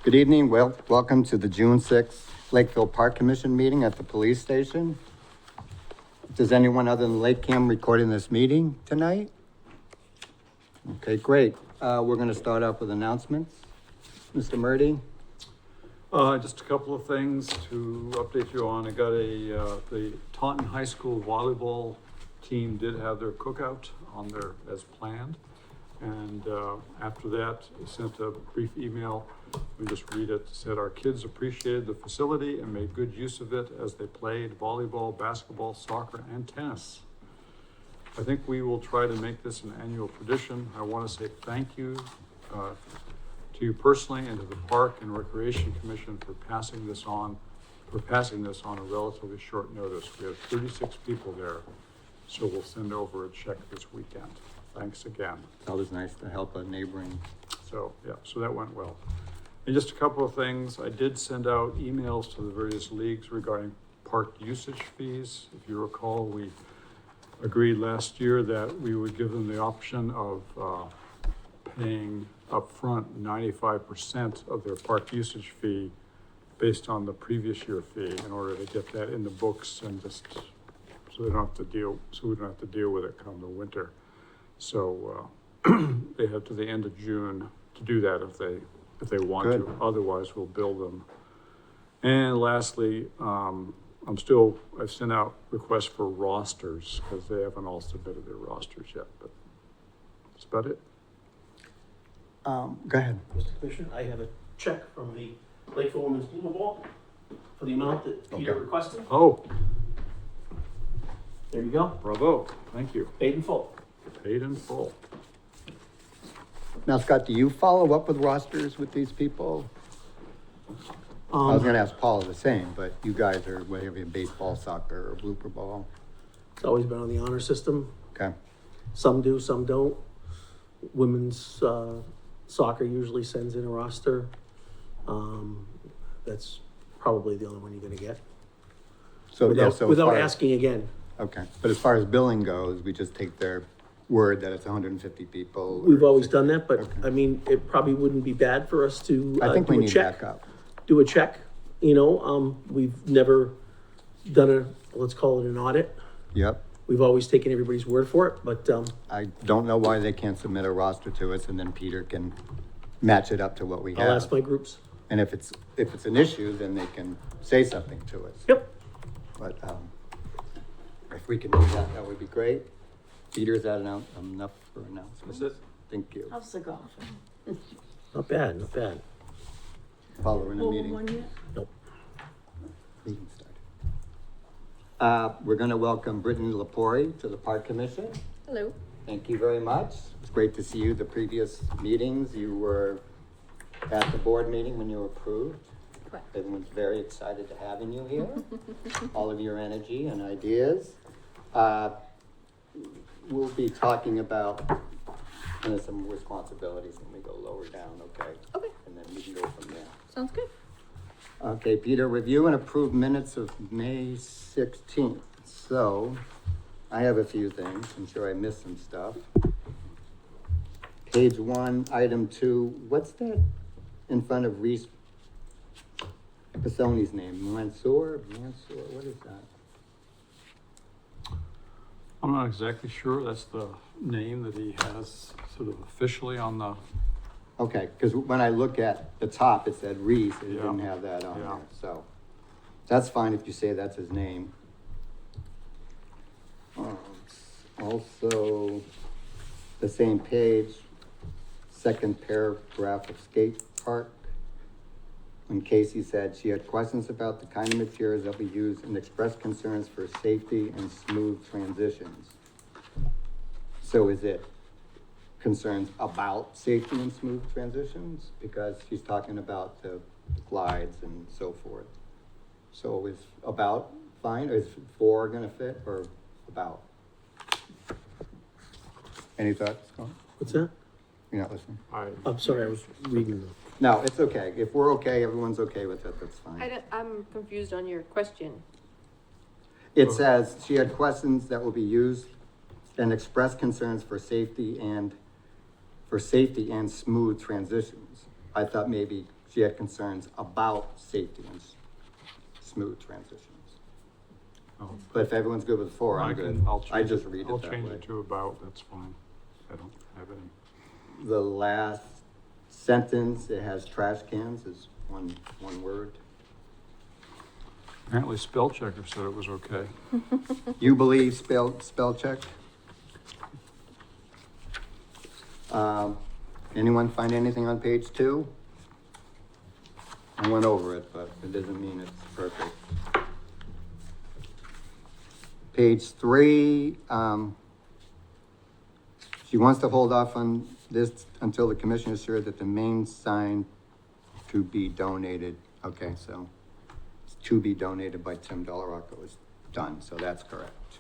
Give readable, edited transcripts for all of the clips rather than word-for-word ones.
Good evening. Welcome to the June 6th Lakeville Park Commission meeting at the police station. Does anyone other than LakeCAM recording this meeting tonight? Okay, great. We're going to start off with announcements. Mr. Murdy? Just a couple of things to update you on. I got the Taunton High School volleyball team did have their cookout on there as planned. And after that, I sent a brief email. We just read it. It said, our kids appreciated the facility and made good use of it as they played volleyball, basketball, soccer, and tennis. I think we will try to make this an annual tradition. I want to say thank you to you personally and to the Park and Recreation Commission for passing this on a relatively short notice. We have 36 people there, so we'll send over a check this weekend. Thanks again. It's always nice to help a neighboring. So, yeah, so that went well. And just a couple of things. I did send out emails to the various leagues regarding park usage fees. If you recall, we agreed last year that we would give them the option of paying upfront 95% of their park usage fee based on the previous year fee in order to get that in the books and just so we don't have to deal with it come the winter. So they have to the end of June to do that if they want Good. to. Otherwise, we'll bill them. And lastly, I've sent out requests for rosters because they haven't all submitted their rosters yet, but that's about it. Go ahead. Mr. Commissioner, I have a check from the Lakeville Women's Ball for the amount that Peter requested. Oh, There you go, bravo. Thank you. paid in full. Paid in full. Now, Scott, do you follow up with rosters with these people? I was going to ask Paula the same, but you guys are whatever, baseball, soccer, or blooper ball. It's always been on the honor system. Okay. Some do, some don't. Women's soccer usually sends in a roster. That's probably the only one you're gonna get. So, Without, yeah, so as without far as- asking again. Okay, but as far as billing goes, we just take their word that it's 150 people. We've or always 60. done that, but Okay. I mean, it probably wouldn't be bad for us to I think we do a need check. backup. Do a check, we've never done let's call it an audit. Yep. We've always taken everybody's word for it, but, I don't know why they can't submit a roster to us and then Peter can match it up to what we I'll ask have. my groups. And if it's an issue, then they can say something to us. Yep. But, if we can do that, that would be great. Peter, is that enough for announcements? That's it. Thank you. How's the golf? Not bad, not bad. Following the Over meeting. 1 year? Nope. Meeting started. We're gonna welcome Brittany Lepori to the Park Commission. Hello. Thank you very much. It's great to see you. The previous meetings, you were at the board meeting when you were approved. Correct. Everyone's very excited to having you here. All of your energy and ideas. We'll be talking about some responsibilities when we go lower down, okay? Okay, And then we can go from there. sounds good. Okay, Peter, review and approve minutes of May 16th. So, I have a few things. I'm sure I missed some stuff. Page 1, item 2, what's that in front of Reese Pisoni's name? Mansour, what is that? I'm not exactly sure. That's the name that he has sort of officially on the, Okay, because when I look at the top, it said Reese, it Yeah. didn't have that on Yeah. there, so. That's fine if you say that's his name. Also, the same page, second paragraph of skate park. When Casey said she had questions about the kind of materials that we use and expressed concerns for safety and smooth transitions. So is it concerns about safety and smooth transitions? Because she's talking about the glides and so forth. So is about fine, or is for gonna fit, or about? Any thoughts, Scott? What's that? You're not listening? I'm sorry, I was reading them. No, it's okay. If we're okay, everyone's okay with it, that's fine. I'm confused on your question. It says she had questions that will be used and expressed concerns for safety and smooth transitions. I thought maybe she had concerns about safety and smooth transitions. Oh. But if everyone's good with 4, I'm good. I'll I change just it, read I'll it that change way. it to about, that's fine. I don't have any. The last sentence, it has trash cans is one word. Apparently spell checker said it was okay. You believe spell check? Anyone find anything on page 2? I went over it, but it doesn't mean it's perfect. Page 3, she wants to hold off on this until the commission is sure that the main sign to be donated. Okay, so it's to be donated by Tim Delarocco is done, so that's correct.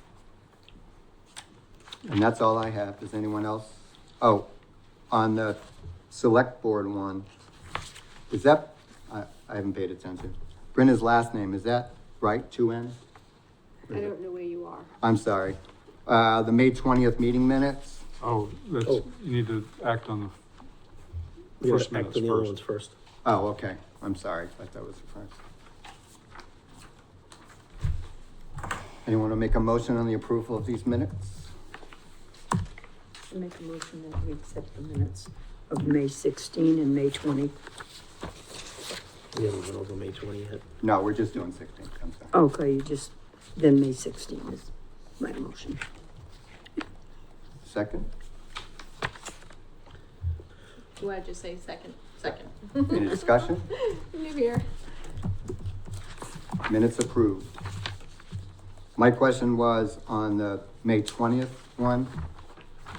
And that's all I have. Does anyone else? Oh, on the select board one, is that, I haven't paid attention. Brenda's last name, is that right, 2 N's? I don't know where you are. I'm sorry. The May 20th meeting minutes? Oh, that's, Oh. you need to act on the We first gotta act minutes on the other first. ones first. Oh, okay. I'm sorry. I thought that was the first. Anyone want to make a motion on the approval of these minutes? I make a motion that we accept the minutes of May 16 and May 20. We haven't went over May 20 yet. No, we're just doing 16. I'm sorry. Okay, you just, then May 16 is my motion. Second? Do I just say second? Second. Any discussion? New here. Minutes approved. My question was on the May 20th one.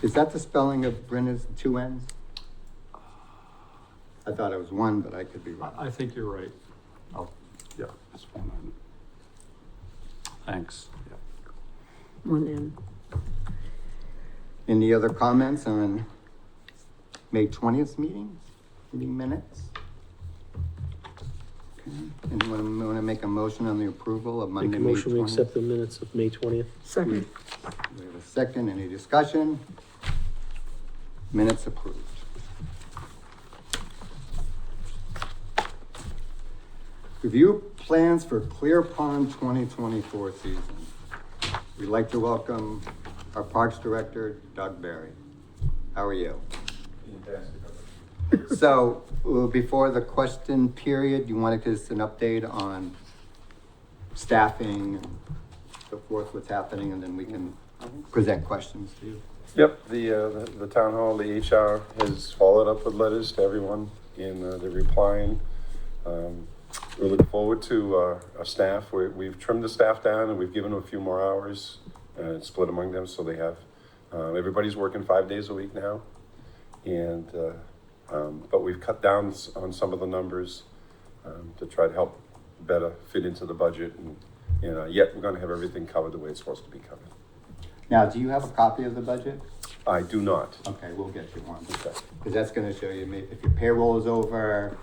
Is that the spelling of Brenda's 2 N's? I thought it was 1, but I could be wrong. I think you're right. Yeah, that's fine. Thanks. Yeah. One in. Any other comments on May 20th meeting minutes? Okay. Anyone want to make a motion on the approval of Monday, Make a May motion, we 20th? accept the minutes of May 20th. Second. We have a second. Any discussion? Minutes approved. Review plans for Clear Pond 2024 season. We'd like to welcome our Parks Director, Doug Barry. How are you? So, before the question period, you want to give us an update on staffing and so forth, what's happening, and then we can present questions to you. Yep, the town hall, the HR has followed up with letters to everyone and they're replying. We're looking forward to our staff. We've trimmed the staff down and we've given them a few more hours and split among them, so they have, everybody's working 5 days a week now. And, but we've cut down on some of the numbers to try to help better fit into the budget, and yet we're gonna have everything covered the way it's supposed to be covered. Now, do you have a copy of the budget? I do not. Okay, we'll get you one. Okay. Because that's gonna show you if your payroll is over,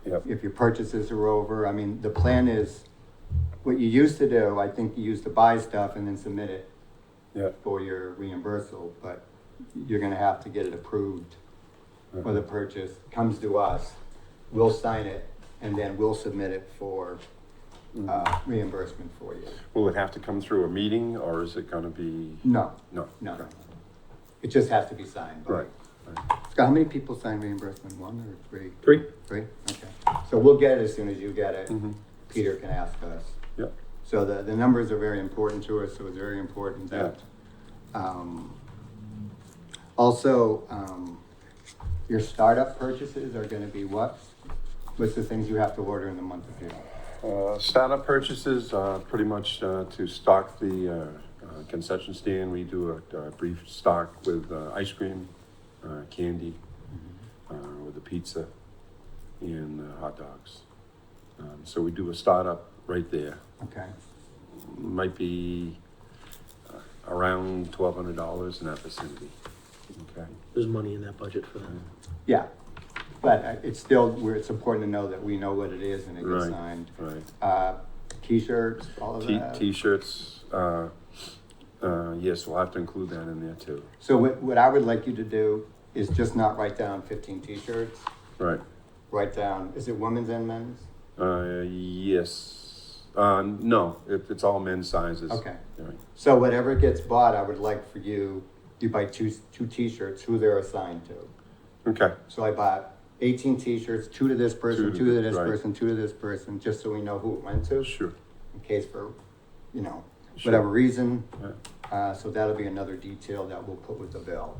Yep. if your purchases are over. I mean, the plan is, what you used to do, I think you used to buy stuff and then submit it Yeah. for your reimbursal, but you're gonna have to get it approved for the purchase. Comes to us, we'll sign it, and then we'll submit it for reimbursement for you. Will it have to come through a meeting, or is it gonna be? No, No. no. Okay. It just has to be signed. Right. Scott, how many people sign reimbursement? 1 or 3? 3. 3? Okay. So we'll get it as soon as you get it. Mhm. Peter can ask us. Yep. So the numbers are very important to us, so it's very important that, also, your startup purchases are gonna be what? What's the things you have to order in the month of June? Startup purchases, pretty much to stock the concession stand. We do a brief stock with ice cream, candy, with the pizza and hot dogs. So we do a startup right there. Okay, Might be around $1,200 in that vicinity. Okay. There's money in that budget for that. yeah, but it's still, it's important to know that we know what it is and it gets Right. signed. Right. T-shirts, all of that? T-shirts, yes, we'll have to include that in there too. So what I would like you to do is just not write down 15 T-shirts. Right. write down, is it women's and men's? Yes, no, it's all men's sizes. Okay. Right. So whatever gets bought, I would like for you buy two t-shirts, who they're assigned to. Okay, So I bought 18 t-shirts, two to this person, two to this right. person, two to this person, just so we know who it went to. sure. In case for, you know, Sure. whatever reason. Yeah. So that'll be another detail that we'll put with the bill.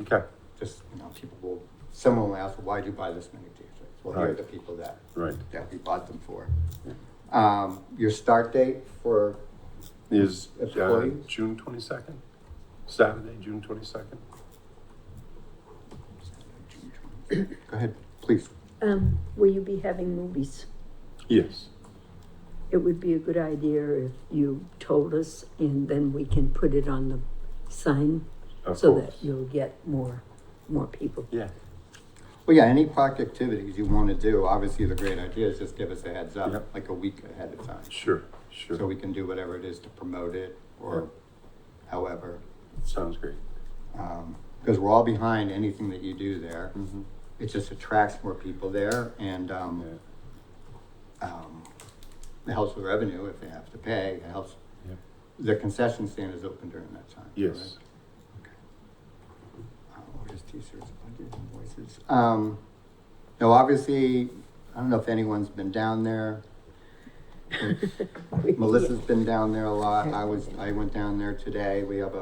Okay, Just, you know, someone will ask, why'd you buy this many t-shirts? Well, here are Right. the people that right. we bought them for. Your start date for, Is Employees? June 22nd, Saturday, June 22nd. go ahead, please. Will you be having movies? Yes. It would be a good idea if you told us and then we can put it on the sign Of so course. that you'll get more people. Yeah. Well, yeah, any park activities you want to do, obviously the great idea is just give us a heads up, Yep. like a week ahead of time. Sure, sure. So we can do whatever it is to promote it or however. Sounds great. Because we're all behind anything that you do there. Mm-hmm. It just attracts more people there and it helps with revenue if they have to pay. It helps. Yep. The concession stand is open during that time. Yes. correct? What is t-shirts, budget, invoices? No, obviously, I don't know if anyone's been down there. Melissa's been down there a lot. I went down there today. We have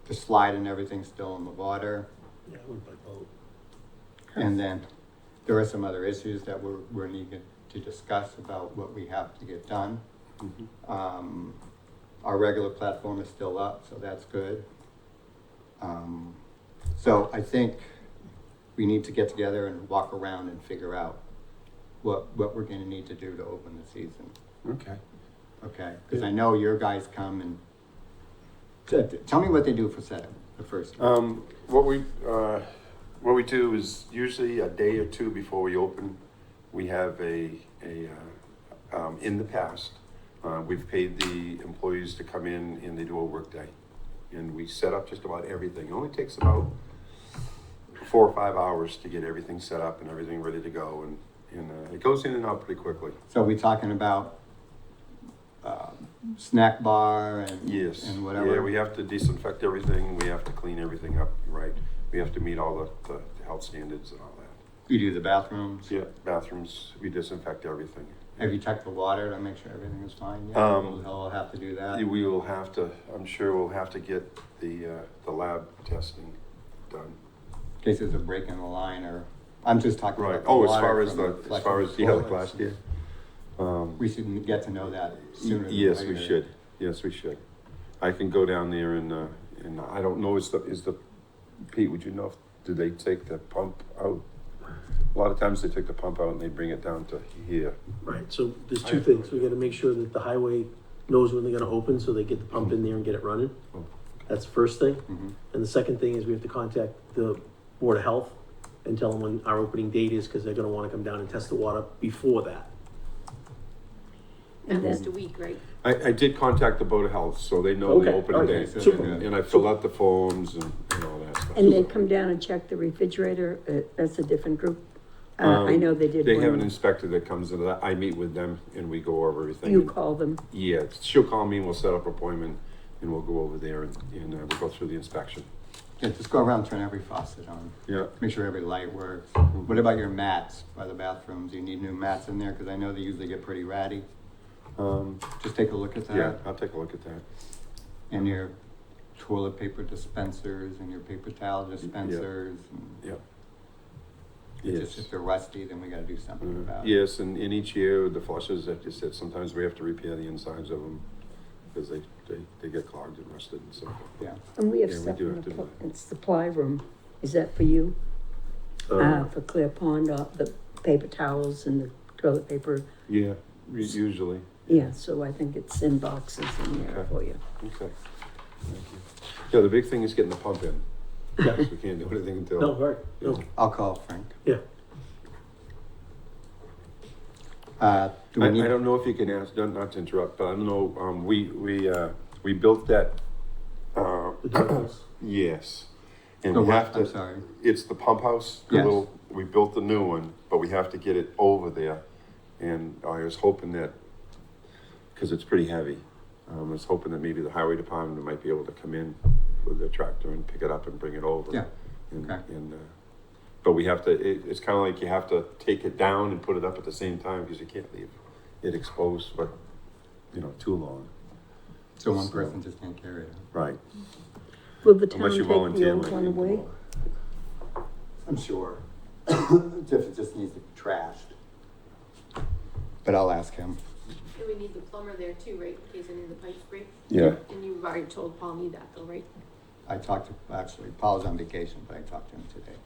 the slide and everything still in the water. Yeah, I went by boat. And then there are some other issues that we're needing to discuss about what we have to get done. Mm-hmm. Our regular platform is still up, so that's good. So I think we need to get together and walk around and figure out what we're gonna need to do to open the season, Okay. okay? Because I know your guys come and, tell me what they do for setup, the first. What we do is usually a day or two before we open, we have in the past, we've paid the employees to come in and they do a work day. And we set up just about everything. It only takes about 4 or 5 hours to get everything set up and everything ready to go. And it goes in and out pretty quickly. So we talking about, snack bar and. Yes. And whatever? Yeah, we have to disinfect everything. We have to clean everything up, right? We have to meet all the health standards and all that. You do the bathrooms? Yeah, bathrooms, we disinfect everything. Have you checked the water to make sure everything is fine? Yeah, we'll have to do that. We will have to, I'm sure we'll have to get the lab testing done. In case there's a break in the line or, I'm just talking Right, about the oh, as water far as from the, flushing as far as, the yeah, like toilets. last year. We should get to know that sooner than Yes, later. we should, yes, we should. I can go down there and I don't know, Pete, would you know, do they take the pump out? A lot of times they take the pump out and they bring it down to here. Right, so there's two things. We gotta make sure that the highway knows when they're gonna open, so they get the pump in there and get it running. Oh. That's the first thing. Mhm. And the second thing is we have to contact the Board of Health and tell them when our opening date is, because they're gonna wanna come down and test the water before that. At then- least a week, right? I did contact the Board of Health, so they know the Okay, opening okay, date. so Super. they're good. And I filled out the forms and all that stuff. And they come down and check the refrigerator, that's a different group. I know they did They have an one, inspector that comes in, I meet with them and we go over everything. you call them, Yeah, she'll call me and we'll set up an appointment and we'll go over there and we'll go through the inspection. Yeah, just go around, turn every faucet on, Yeah. make sure every light works. What about your mats by the bathrooms? Do you need new mats in there? Because I know they usually get pretty ratty. Just take a look at that. Yeah, I'll take a look at that. And your toilet paper dispensers and your paper towel dispensers. and Yep. Just Yes. if they're rusty, then we gotta do something about it. Yes, and in each year, the flushes, like you said, sometimes we have to repair the insides of them because they get clogged and rusted and so forth. Yeah. and we have Yeah, we stuff do in have the to do supply room. Is that for you? Uh, For Clear Pond, the paper towels and the toilet paper? Yeah, usually. Yeah, so I think it's in boxes in there Okay. for you. Okay. Thank you. Yeah, the big thing is getting the pump in. Yeah. We can't do anything until. No, right, no, I'll call Frank. yeah. Do we need? I don't know if you can ask, not to interrupt, but I don't know, we built that, The doorbells. yes. And The we what? have to. I'm sorry. It's the pump house, the Yes. little, we built the new one, but we have to get it over there. And I was hoping that, because it's pretty heavy, I was hoping that maybe the highway department might be able to come in with the tractor and pick it up and bring it over. Yeah. And, Okay. but we have to, it's kind of like you have to take it down and put it up at the same time, because you can't leave it exposed for, too long. So one person just can't carry it. Right. Will the town Unless you take the volunteer. old like one you away? do. I'm sure. It just needs to be trashed. But I'll ask him. And we need the plumber there too, right, in case any of the pipes break? Yeah. And you've already told Paul need that though, right? I talked to, actually, Paul's on vacation, but I talked to him today.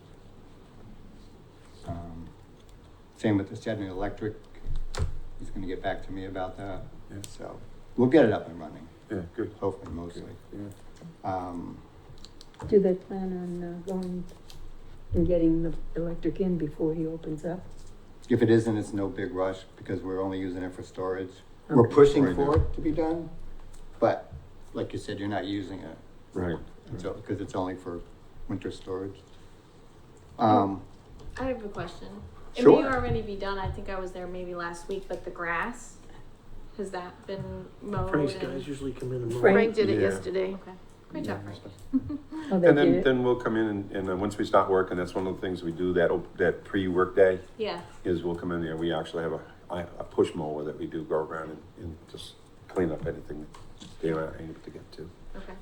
Same with the shed and electric. He's gonna get back to me about that. Yeah. So we'll get it up and running, Yeah, good. hopefully, mostly. Yeah. Do they plan on going and getting the electric in before he opens up? If it isn't, it's no big rush because we're only using it for storage. We're Okay. pushing Right for it to be done, but like you said, you're not using it. Right. Because it's only for winter storage. I have a question. It Sure. may already be done, I think I was there maybe last week, but the grass, has that been mowed? Frank's and- guys usually come in and mow. Frank did it Yeah. yesterday. Okay, great job, Frank. Oh, they And did then, it? then we'll come in and once we start working, that's one of the things we do, that pre-work day, Yeah, is we'll come in there, we actually have a push mower that we do go around and just clean up anything they're not able to get to. okay.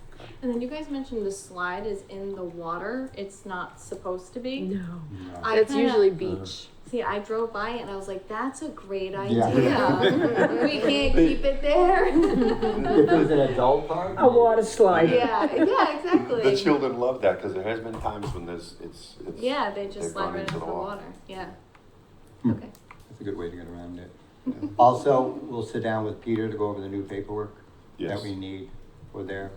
And then you guys mentioned the slide is in the water, it's not supposed to be? No. I It's kinda- usually beach. See, I drove by it and I was like, that's a great idea. Yeah. We can't keep it there. If it was an adult park? A water slide. Yeah, exactly. The children love that, because there has been times when it's. Yeah, they just they've slide gone right into into the the water. water, yeah. Hmm. Okay. That's a good way to get around it. Also, we'll sit down with Peter to go over the new paperwork that Yes. we need for there.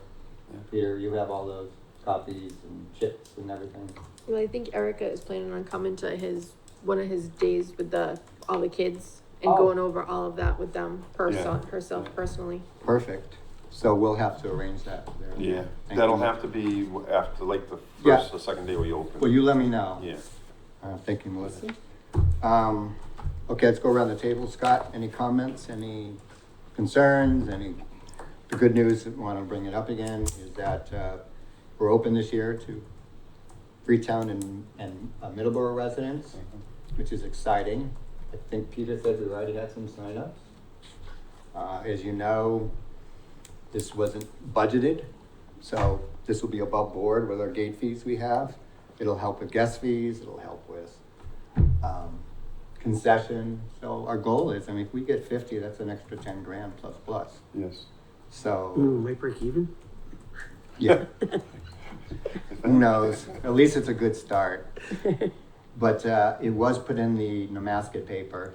Yeah. Peter, you have all those copies and chips and everything. Well, I think Erica is planning on coming to one of his days with all the kids and Oh. going over all of that with them Yeah. herself Yeah. personally. Perfect. So we'll have to arrange that there. Yeah, Thank that'll you. have to be after like the Yeah. first or second day we open. Well, you let me know. Yeah. Thank you, Melissa. Okay, let's go around the table. Scott, any comments, any concerns, the good news, want to bring it up again, is that, we're open this year to Freetown and Middleborough residents, which is exciting. I think Peter said we already had some signups. As you know, this wasn't budgeted, so this will be above board with our gate fees we have. It'll help with guest fees, it'll help with, concession. So our goal is, if we get 50, that's an extra 10 grand plus. Yes. So, Might break even? yeah. Who knows? At least it's a good start. But, it was put in the Nemasket paper.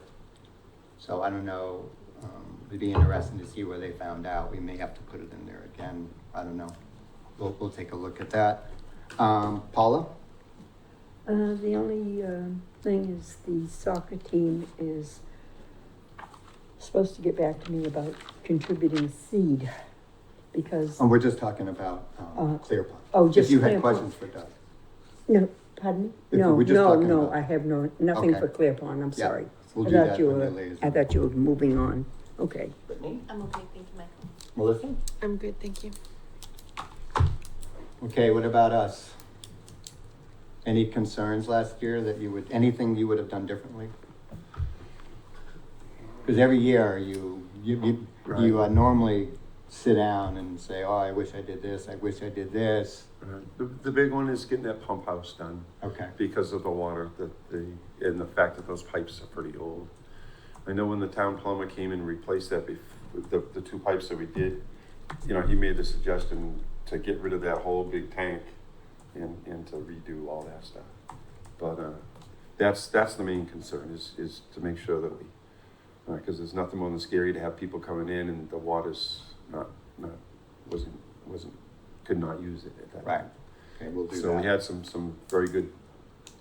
So I don't know, it'd be interesting to see where they found out. We may have to put it in there again. I don't know. We'll take a look at that. Paula? The only, thing is the soccer team is supposed to get back to me about contributing seed because, We're just talking about, Clear Pond. oh, just If you Clear had Pond. questions for Doug. no, pardon me? If No, we're just talking no, about- I have nothing Okay. for Clear Pond, I'm Yeah, sorry. we'll I do thought that you when were- you're liaison. I thought you were moving on, okay. Brittany? I'm okay, thank you, Michael. Melissa? I'm good, thank you. Okay, what about us? Any concerns last year that anything you would have done differently? Because every year you normally sit down and say, oh, I wish I did this, I wish I did this. The big one is getting that pump house done, Okay, because of the water, and the fact that those pipes are pretty old. I know when the town plumber came and replaced that, the two pipes that we did, he made the suggestion to get rid of that whole big tank and to redo all that stuff. But, that's the main concern, is to make sure that we, because there's nothing more than scary to have people coming in and the water's could not use it at that right. time. Okay, we'll do So we that. had some very good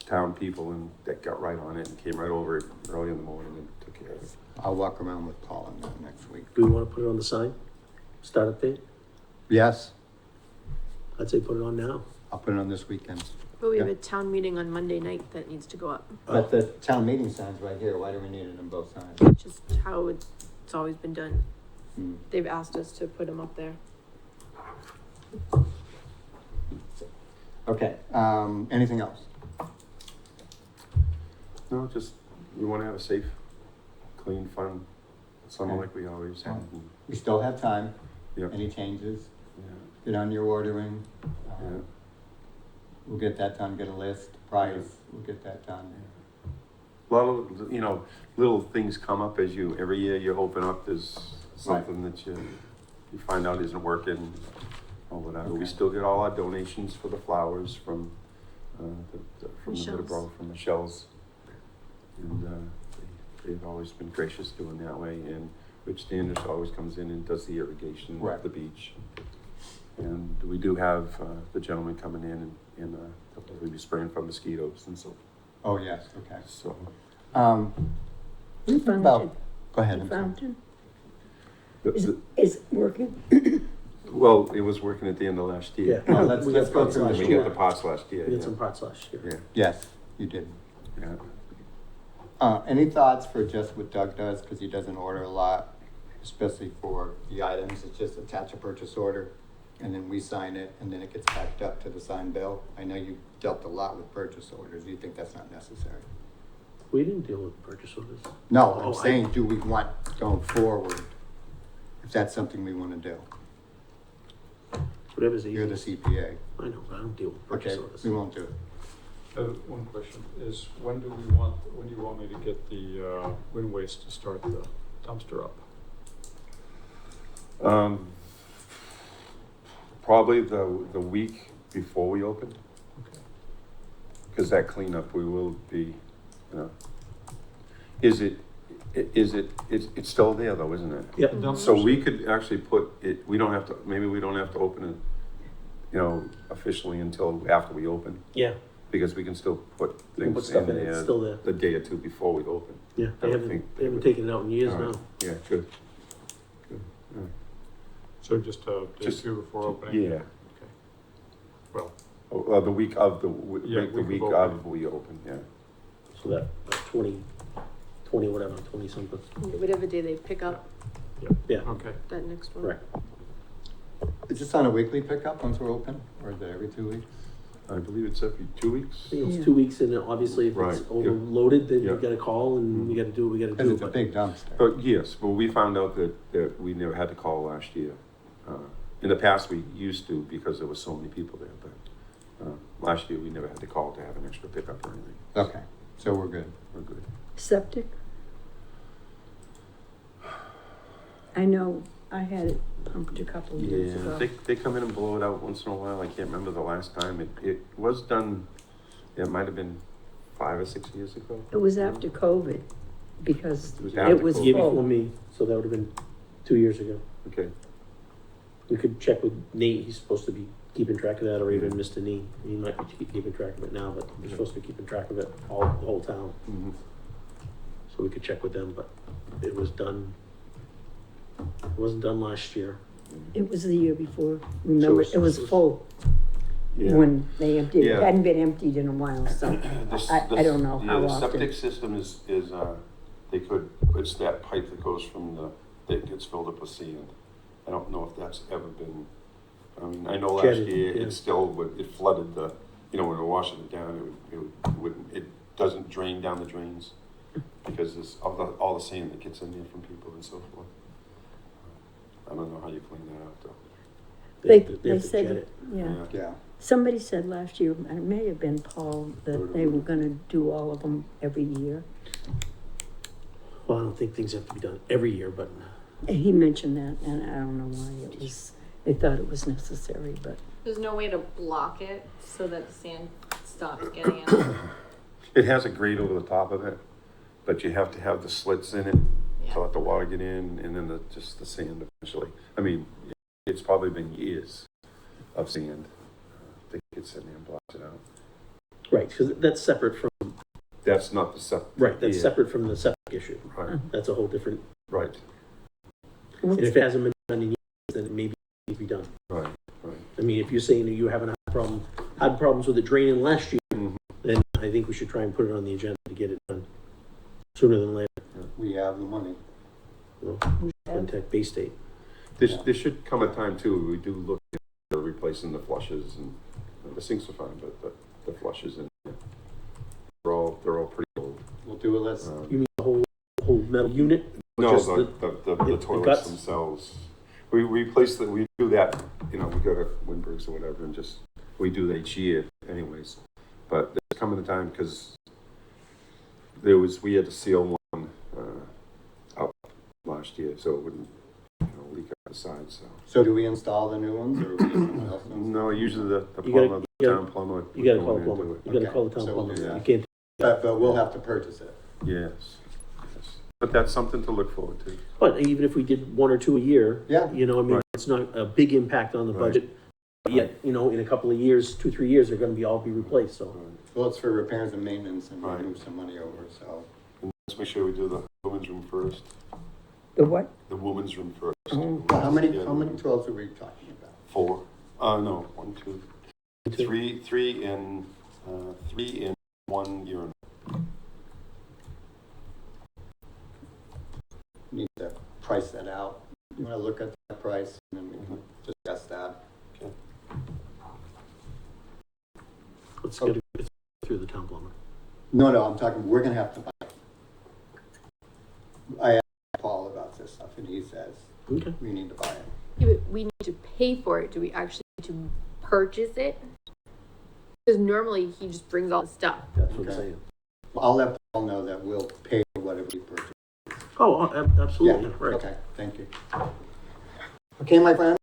town people that got right on it and came right over early in the morning and took care of it. I'll walk around with Paul on that next week. Do we wanna put it on the sign? Start up date? Yes, I'd say put it on now. I'll put it on this weekend. But we have Yeah. a town meeting on Monday night that needs to go up. But the town meeting sign's right here, why do we need it on both sides? Just how it's always been done. Hmm. They've asked us to put them up there. Okay, anything else? No, just, we wanna have a safe, clean, fun summer Okay. like we always have. We still have time. Yep. Any changes, Yeah, get on your ordering. yeah. We'll get that done, get a list, price, we'll get that done. A lot of, you know, little things come up as you, every year you open up, there's something that you find out isn't working or whatever. We Okay. still get all our donations for the flowers from, from the Michelle's. Middleborough, from Michelle's. And, they've always been gracious doing that way, and Rich Standish always comes in and does the irrigation Right. of the beach. And we do have, the gentleman coming in and, we'll be spraying for mosquitoes and so, Oh, yes, okay. so. What do you think about, go ahead. The I'm sorry. fountain the- is, the- is working. Well, it was working at the end of last year. No, let's We got go parts through last the We year. got the parts last year, We yeah. did some parts last year. Yeah, Yes, you did. yeah. Any thoughts for just what Doug does, because he doesn't order a lot, especially for the items, it's just attach a purchase order, and then we sign it, and then it gets backed up to the signed bill. I know you dealt a lot with purchase orders, do you think that's not necessary? We didn't deal with purchase orders. No, Oh, I'm saying, do we want going forward, if that's something we wanna do? Whatever's You're the easy. CPA, I know, but I don't deal with okay, purchase orders. we won't do it. One question is, when do you want me to get the, wind waste to start the dumpster up? Probably the week before we open, Okay. because that cleanup, we will be, you know. It's still there though, isn't it? Yep. The dumpsters- So we could actually put it, we don't have to, maybe we don't have to open it, you know, officially until after we open, Yeah, because we can still put you can put things stuff in in it, it's there still there. the day or two before we open. Yeah, I they would haven't, think they haven't taken it out in years All right. now. Yeah, good. Good. So just a day or Just- two before opening? Yeah. Okay. Well, The week of the, Yeah, the week week of of opening. we open, yeah. So that 20 whatever, 20 something. Whatever day they pick up Yeah, okay. that next one. correct. Is this on a weekly pickup once we're open, or is it every 2 weeks? I believe it's every 2 weeks. I think Yeah. it's 2 weeks and obviously if Right, it's yeah. overloaded, then Yeah. you gotta call and we gotta do what we gotta Because do. it's a but- big dumpster. But yes, but we found out that we never had to call last year. In the past, we used to because there were so many people there, but, last year, we never had to call to have an extra pickup or anything. Okay, so we're good. We're good. Septic? I know I had it pumped a couple of years Yeah, ago. they come in and blow it out once in a while. I can't remember the last time. It was done, it might have been 5 or 6 years ago. It was after COVID, because It was after it was The year before full. me, so that would've been 2 years ago. Okay, We could check with Nate, he's supposed to be keeping track of that, or even Mr. Nee. He might be keeping track of it now, but he's supposed to be keeping track of it the whole town. mhm. So we could check with them, but it was done, it wasn't done last year. It was the year before, remember, it's- it was full Yeah. when they emptied, it Yeah. hadn't been emptied in a while, so I don't know Yeah, how the often. septic system is, it's that pipe that goes from that gets filled up with sand. I don't know if that's ever been, I mean, I know last Jetted, year, yeah. it still would, it flooded when we were washing it down, it doesn't drain down the drains because there's all the sand that gets in there from people and so forth. I don't know how you clean that out though. They have to jet said, it. yeah, Yeah. somebody said last year, and it may have been Paul, that they were gonna do all of them every year. Well, I don't think things have to be done every year, but He mentioned that, and I don't know why it was, they thought it was necessary, but There's no way to block it so that the sand stops getting in. It has a grate over the top of it, but you have to have the slits in it to Yeah. let the water get in and then just the sand eventually. I mean, it's probably been years of sand that gets in there and blocks it out. right, because that's separate from, That's not the septic. right, that's Yeah, separate from the septic issue. Right, That's a whole different, right, and if it hasn't been done in years, then it maybe needs to be done. right, right. I mean, if you're saying that you're having a problem had problems with it draining last year, Mhm. then I think we should try and put it on the agenda to get it done sooner than later. We have the money. You know, contact Bay State. There should come a time too, we do look at replacing the flushes and the sinks are fine, but the flushes and they're all pretty old. We'll do a list. You mean the whole metal unit? No, Just the the toilets guts? themselves. We replace we do that, you know, we go to Winberg's or whatever and just, we do that each year anyways. But there's coming a time, cause we had to seal one, up last year, so it wouldn't, you know, leak out the side, so. So do we install the new ones or we someone else? install? No, usually the You plumber, gotta- the town plumber. You gotta would call go a in and plumber. do it. You gotta Okay, call the town so we'll plumber. do that. You can't, But we'll have to purchase it. Yes. But that's something to look forward to. but even if we did one or two a year, Yeah. you know, I mean, Right. it's not a big impact on the Right. budget. But yet, you know, in a couple of years, 2-3 years, they're gonna all be replaced, so. Well, it's for repairs and maintenance and we Right. move some money over, so. And let's make sure we do the women's room first. The what? The women's room first. Oh. Well, how many Yeah, toilets are we talking about? 4. No, 1, 2, 3, 3 in 1 urinal. Need to price that out. You wanna look at that price and then we can discuss that. Let's get it through the town plumber. No, I'm talking, we're gonna have to buy it. I asked Paul about this stuff and he says, Okay. we need to buy it. Yeah, but we need to pay for it. Do we actually need to purchase it? Because normally he just brings all the stuff. That's what I'm Okay. saying. Well, I'll let Paul know that we'll pay for whatever we purchase. Oh, absolutely, Yeah, right. okay, thank you. Okay, my friend,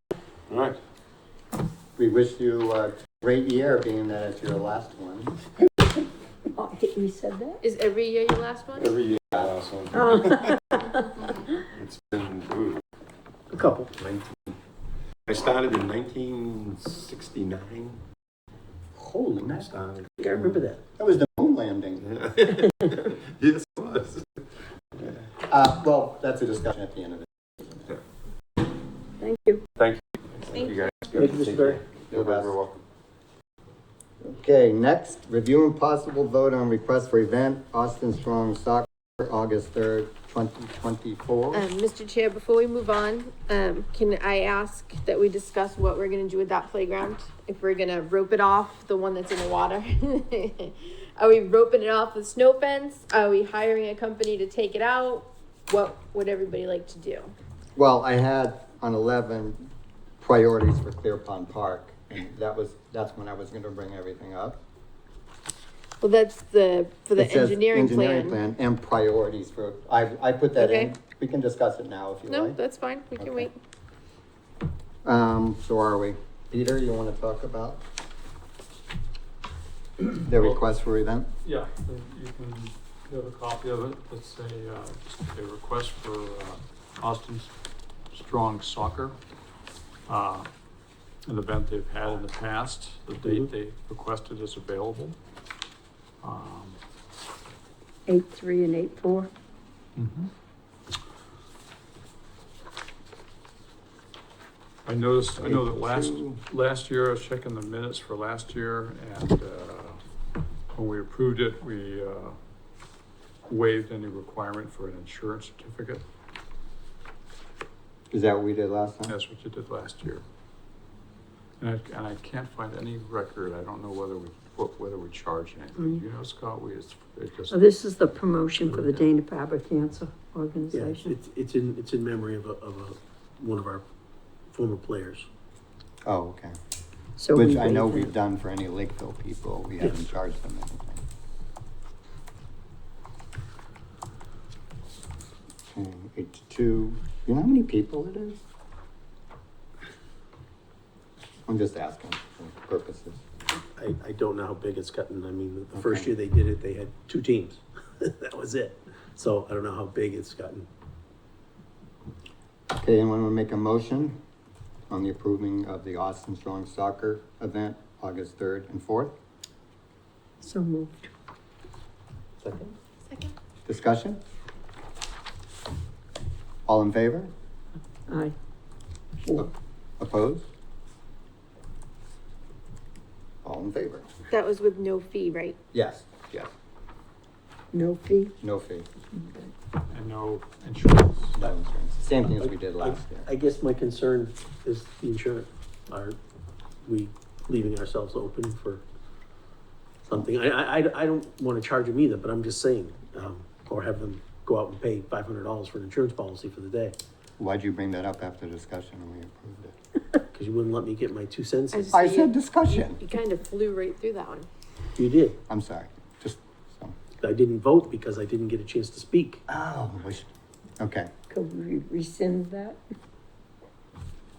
All right. we wish you a great year, being that it's your last one. Oh, we said that? Is every year your last one? Every year, last one. Oh. It's been, ooh, A couple. 19. I started in 1969. Holy I mackerel, started. I think I remember that. that was the moon landing. Yes, it was. Well, that's a discussion at the end of it. Thank you. Thank you guys. Thank you, Mr. Berry. You're Very welcome. welcome. Okay, next, review and possible vote on request for event, Austin Strong Soccer, August 3rd, 2024. Mr. Chair, before we move on, can I ask that we discuss what we're gonna do with that playground? If we're gonna rope it off, the one that's in the water? Are we roping it off with snow fence? Are we hiring a company to take it out? What would everybody like to do? Well, I had on 11 priorities for Clear Pond Park, and that's when I was gonna bring everything up. Well, that's for the It says engineering plan. And priorities for, I put that in. Okay. We can discuss it now if you No, like. that's fine, we can Okay. wait. So are we? Peter, you wanna talk about the request for event? Yeah, you can have a copy of it. It's just a request for Austin Strong Soccer. An event they've had in the past. The date they requested is available. 8-3 and 8-4. I know that last year, I was checking the minutes for last year, and, when we approved it, we, waived any requirement for an insurance certificate. Is that what we did last time? That's what you did last year. And I can't find any record, I don't know whether we charged anything. You know, Scott, it just, Oh, this is the promotion for the Dana-Farber Cancer Yeah, Organization. it's in memory of one of our former players. Oh, okay. So Which we I know waived we've that. done for any Lakeville people, we haven't charged them anything. Okay, 8-2, you know how many people it is? I'm just asking for purposes. I don't know how big it's gotten. I mean, the first Okay. year they did it, they had 2 teams. That was it. So I don't know how big it's gotten. Okay, anyone want to make a motion on the approving of the Austin Strong Soccer event, August 3rd and 4th? So moved. Second. Second. Discussion? All in favor? Aye. Opposed? All in favor? That was with no fee, right? Yes, yes, No fee? no fee, And no insurance. no insurance. Same thing as we did last year. I guess my concern is the insurance. Are we leaving ourselves open for something? I don't wanna charge them either, but I'm just saying, or have them go out and pay $500 for an insurance policy for the day. Why'd you bring that up after discussion when we approved it? Cause you wouldn't let me get my 2 cents in. just- I said discussion. You kind of flew right through that one. You did. I'm sorry, just so. I didn't vote because I didn't get a chance to speak. Oh, okay, Could we rescind that?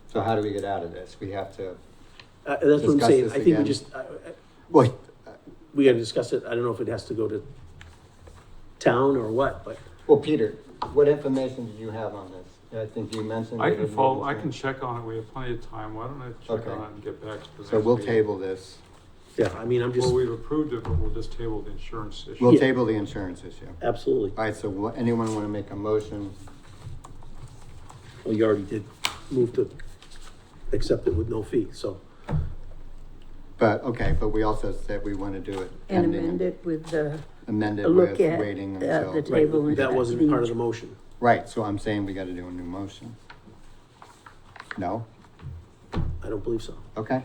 so how do we get out of this? We have to, That's what I'm Discuss saying. this I think we again. just, wait, we gotta discuss it. I don't know if it has to go to town or what, but well, Peter, what information did you have on this? I think you mentioned. I that can it follow, may I be can changed. check on it, we have plenty of time, why don't I check Okay. on it and get back to the next So we'll meeting? table this. yeah, I mean, I'm just, Well, we've approved it, but we'll just table the insurance issue. We'll Yeah. table the insurance issue. absolutely. All right, so anyone want to make a motion? Well, you already did move to accept it with no fee, so. But, okay, but we also said we want to do it And pending. amend it with the, Amend it a look with at, waiting the until. table. Right, that wasn't part of the motion. Right, so I'm saying we got to do a new motion. No? I don't believe so. Okay,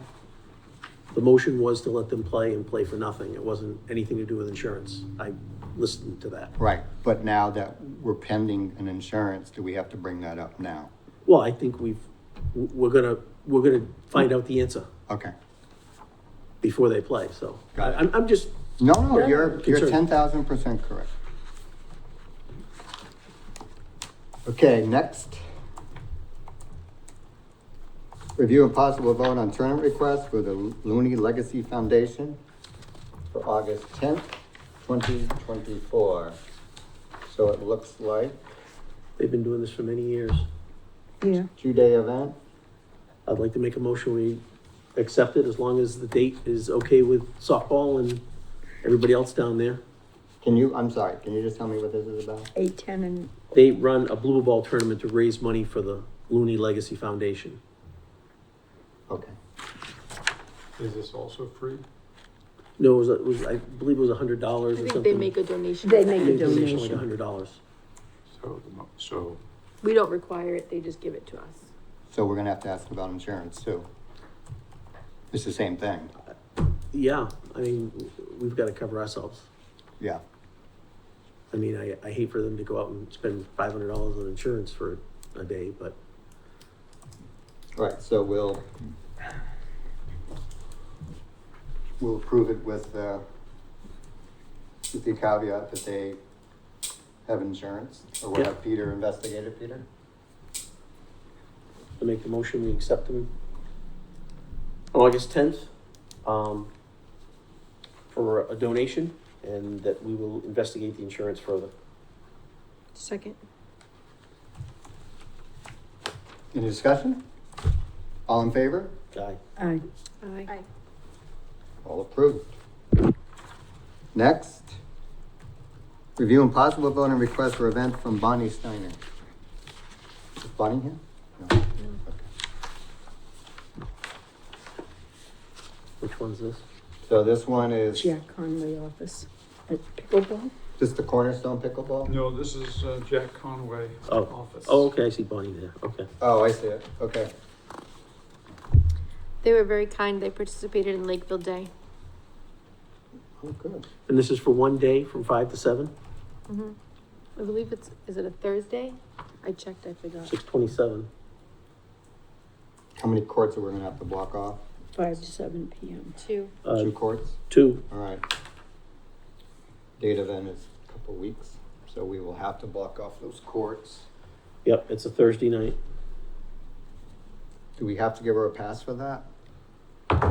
The motion was to let them play and play for nothing. It wasn't anything to do with insurance. I listened to that. right, but now that we're pending an insurance, do we have to bring that up now? Well, I think we're gonna find out the answer Okay. before they play, so. Got it. I'm just, No, Yeah. you're Concerned. 10,000% correct. Okay, next. Review and possible vote on tournament request for the Looney Legacy Foundation for August 10th, 2024. So it looks like they've been doing this for many years. Yeah, 2-day event. I'd like to make a motion, we accept it as long as the date is okay with softball and everybody else down there. I'm sorry, can you just tell me what this is about? 8, 10, and They run a blue ball tournament to raise money for the Looney Legacy Foundation. Okay, Is this also free? No, it was, I believe it was $100 I or think something. they make a donation. They for that. make a Made donation. Like $100. So We don't require it, they just give it to us. so we're gonna have to ask about insurance too. It's the same thing, Yeah, I mean, we've got to cover ourselves. yeah. I mean, I hate for them to go out and spend $500 on insurance for a day, but All right, so we'll approve it with the caveat that they have insurance, or we'll Yeah. have Peter investigate it, Peter? to make the motion, we accept them August 10th, for a donation, and that we will investigate the insurance further. Second. Any discussion? All in favor? Aye. I, Aye. All approved. Next, review and possible vote and request for event from Bonnie Steiner. Is Bonnie here? No. Okay. Which one's this? So this one is Jack Conway office at pickleball. just the Cornerstone Pickleball? No, this is Jack Conway Oh. office. Oh, okay, I see Bonnie there, okay. Oh, I see it, okay. They were very kind, they participated in Lakeville Day. Oh, good. And this is for one day from 5 to 7, Mm-hmm. I believe is it a Thursday? I checked, I forgot. 6:27. How many courts are we gonna have to block off? 5 to 7 p.m. 2. 2 courts? 2. All right. Date event is a couple weeks, so we will have to block off those courts. Yep, it's a Thursday night. Do we have to give her a pass for that?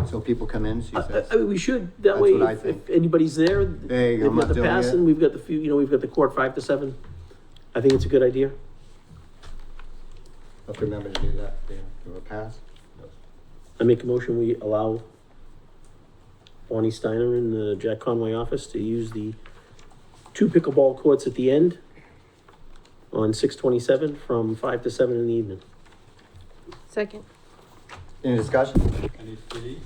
So people come in, she I says, mean, we should, that That's way, what I if think. anybody's there, Hey, they've I'm got not the doing pass it. and we've got the few, we've got the court 5 to 7. I think it's a good idea. let's remember to do that, yeah, give her a pass. I make a motion, we allow Bonnie Steiner in the Jack Conway office to use the 2 pickleball courts at the end on 6/27 from 5 to 7 in the evening. Second. Any discussion? Any fee?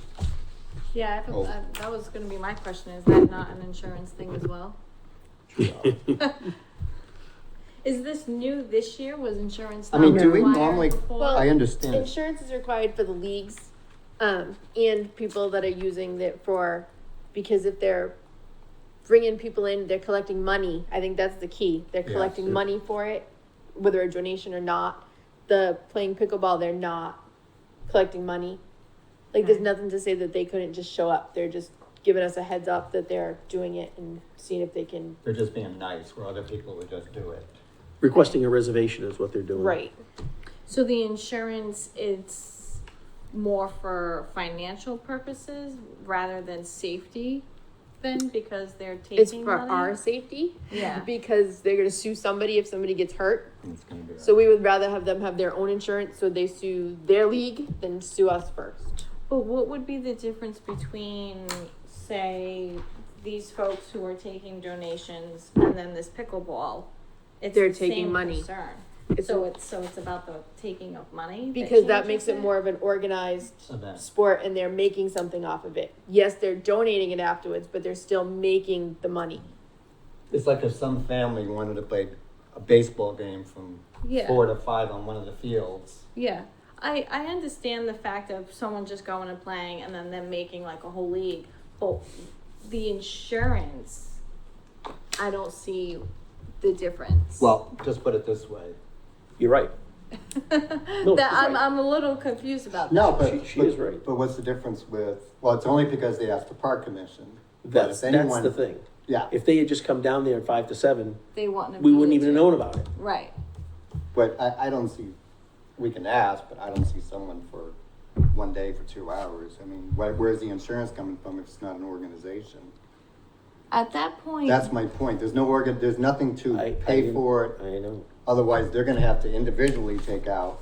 Yeah, I Oh. thought that was gonna be my question, is that not an insurance thing as well? Is this new this year, was insurance I not mean, do we required normally- before? Well, I understand. Insurance is required for the leagues, and people that are using it for, because if they're bringing people in, they're collecting money. I think that's the key. They're Yeah, collecting sure. money for it, whether a donation or not. The playing pickleball, they're not collecting money. Like, there's Okay. nothing to say that they couldn't just show up. They're just giving us a heads up that they're doing it and seeing if they can. They're just being nice, where other people would just do it. Requesting a reservation is what they're doing. Right. So the insurance, it's more for financial purposes rather than safety then, because they're taking It's for money? our safety. Yeah. Because they're gonna sue somebody if somebody gets hurt. It's gonna be. So we would rather have them have their own insurance, so they sue their league than sue us first. But what would be the difference between, say, these folks who are taking donations and then this pickleball? It's They're the taking same money. concern. It's So it's about the taking of money? because that changes makes it more of an organized Event. sport and they're making something off of it. Yes, they're donating it afterwards, but they're still making the money. It's like if some family wanted to play a baseball game from Yeah. 4 to 5 on one of the fields. Yeah, I understand the fact of someone just going and playing and then them making like a whole league, but the insurance, I don't see the difference. Well, just put it this way. You're right. No, That she's right. I'm a little confused about that. No, but. She is right. But what's the difference with, well, it's only because they asked the park commission. But That's if the anyone- thing. Yeah, If they had just come down there at 5 to 7, They want to. we wouldn't even have known about it. Right. but I don't see, we can ask, but I don't see someone for 1 day for 2 hours. I mean, where's the insurance coming from if it's not an organization? At that point. That's my point. There's there's nothing to I- pay for it. I know. Otherwise, they're gonna have to individually take out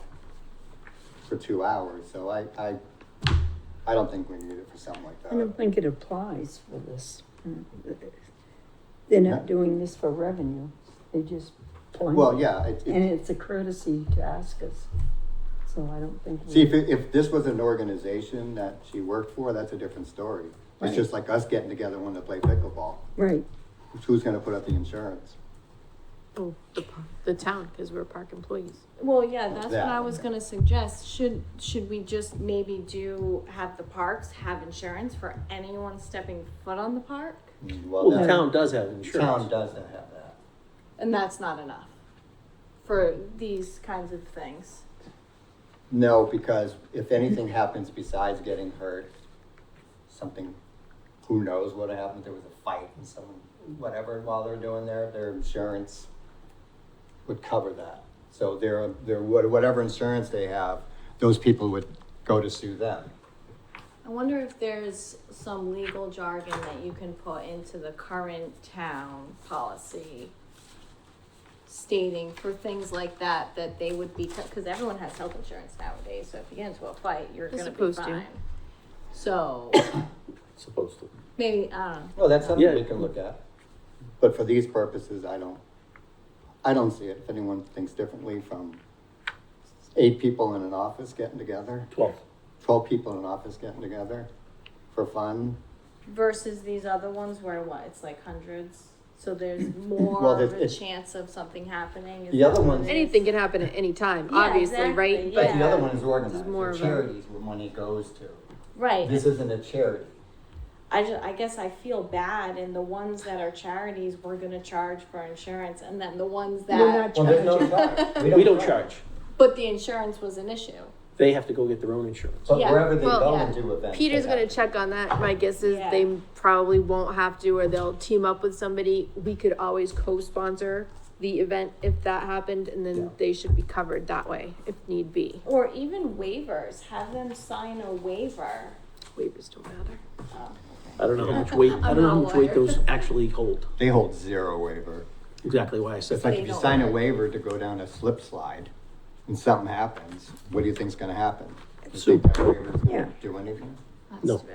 for 2 hours. So I don't think we need it for something like I don't that. think it applies for this. They're not doing this for revenue, they just playing. Well, yeah, And it's a courtesy to ask us, so I don't think. see, if this was an organization that she worked for, that's a different story. It's Right. just like us getting together wanting to play pickleball. Right, Who's gonna put up the insurance? Oh, the town, because we're park employees. Well, yeah, that's what That, I was yeah. gonna suggest. Should we just maybe have the parks have insurance for anyone stepping foot on the park? Well, the that- town does have Town insurance. does have that. And that's not enough for these kinds of things. No, because if anything happens besides getting hurt, something, who knows what happened, there was a fight and someone, whatever, while they're doing their insurance would cover that. So whatever insurance they have, those people would go to sue them. I wonder if there's some legal jargon that you can put into the current town policy stating for things like that, that they would be, because everyone has health insurance nowadays, so if you get into a fight, you're They're gonna be supposed to. fine. So, Supposed to. maybe, I don't know. Well, that's something Yeah. we can look at. But for these purposes, I don't see it. If anyone thinks differently, from 8 people in an office getting together, 12 people in an office getting together for fun. Versus these other ones where what, it's like hundreds, so there's more Well, of a it's- chance of something happening. Is The that other what ones- it is? Anything can happen at any time, Yeah, obviously, right? exactly, But But the other one is This organized, is more they're of a- charities where money goes to. Right. This isn't a charity. I guess I feel bad, and the ones that are charities, we're gonna charge for insurance, and then the ones we're that, not Well, there's no charging. charge. We don't charge. but the insurance was an issue. They have to go get their own insurance. But Yeah. wherever they Well, go yeah. and do events. Peter's they gonna have to. check on that. My guess is Yeah. they probably won't have to, or they'll team up with somebody. We could always co-sponsor the event if that happened, and then Yeah. they should be covered that way if need be. Or even waivers, have them sign a waiver. Waivers don't matter. Oh, I don't know how much weight, I don't know how not a much weight lawyer. those actually hold. They hold 0 waiver. Exactly why I said It's like that. if you sign a waiver to go down a slip slide and something happens, what do you think's gonna happen? You think that waiver's Yeah. gonna do anything? That's No. too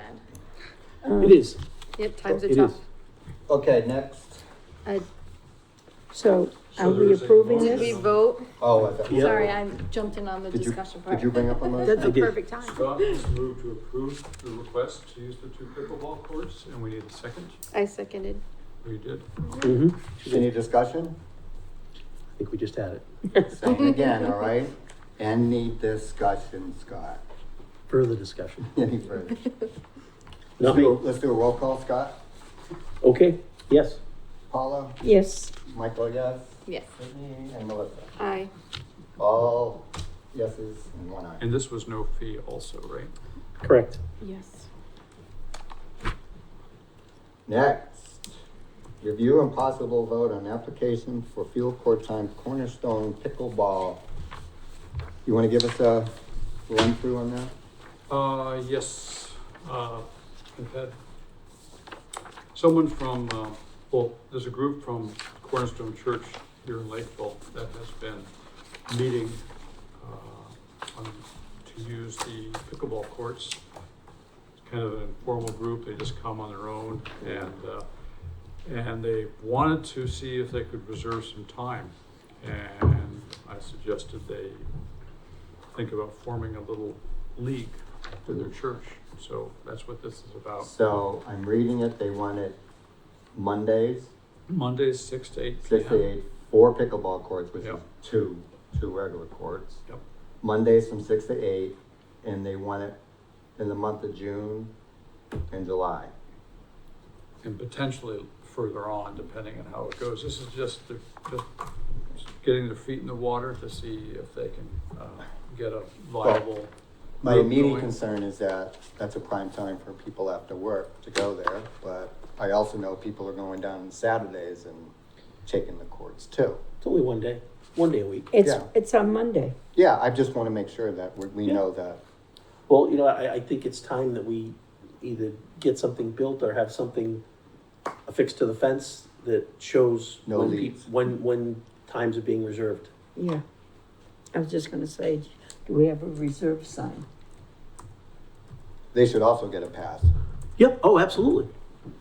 bad. It is. Yep, times are It tough. is. Okay, next. So Are we approving Did we this? vote? Oh, I thought. Yeah. Sorry, I jumped in on the Did you, discussion part. did you bring up a motion? That's I a did. perfect time. Scott has moved to approve the request to use the 2 pickleball courts, and we need a second. I seconded. We did. Mm-hmm. Any discussion? I think we just had it. Saying again, all right? Any discussion, Scott? Further discussion. Any further? Nothing? Let's do a roll call, Scott. Okay, yes. Paula, Yes, Michael, yes. Yes. Sydney, and Melissa. Aye. All yeses and one aye. And this was no fee also, right? Correct. Yes. Next, review and possible vote on application for field court time Cornerstone pickleball. You wanna give us a run through on that? Yes, I've had someone from, well, there's a group from Cornerstone Church here in Lakeville that has been meeting, to use the pickleball courts. It's kind of an informal group, they just come on their own, and they wanted to see if they could reserve some time. And I suggested they think about forming a little league to their church. So that's what this is about. So I'm reading it, they want it Mondays, Mondays, 6 to 8 6 to p.m. 8, 4 pickleball courts, which is Yep. two regular courts. Yep. Mondays from 6 to 8, and they want it in the month of June and July. And potentially further on, depending on how it goes. This is just getting their feet in the water to see if they can get a viable. My group immediate going. concern is that that's a prime time for people after work to go there, but I also know people are going down on Saturdays and taking the courts too. It's only one day a week. Yeah. it's on Monday. Yeah, I just wanna make sure that we Yeah. know that. Well, you know, I think it's time that we either get something built or have something affixed to the fence that shows No when, leads. when times are being reserved. Yeah. I was just gonna say, do we have a reserve sign? They should also get a pass. Yep, oh, absolutely.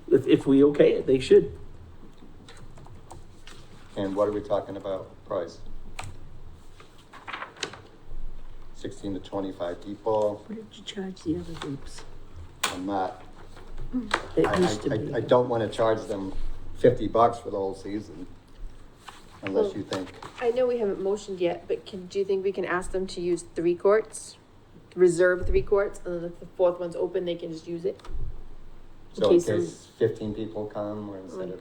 If we okay it, they should. And what are we talking about, price? 16 to 25 people, What did you charge the other groups? I'm not, It used to be. I don't wanna charge them $50 for the whole season. Unless Well- you think, I know we haven't motioned yet, but do you think we can ask them to use 3 courts? Reserve 3 courts, and then if the 4th one's open, they can just use it? so in case some- case 15 people come or instead of,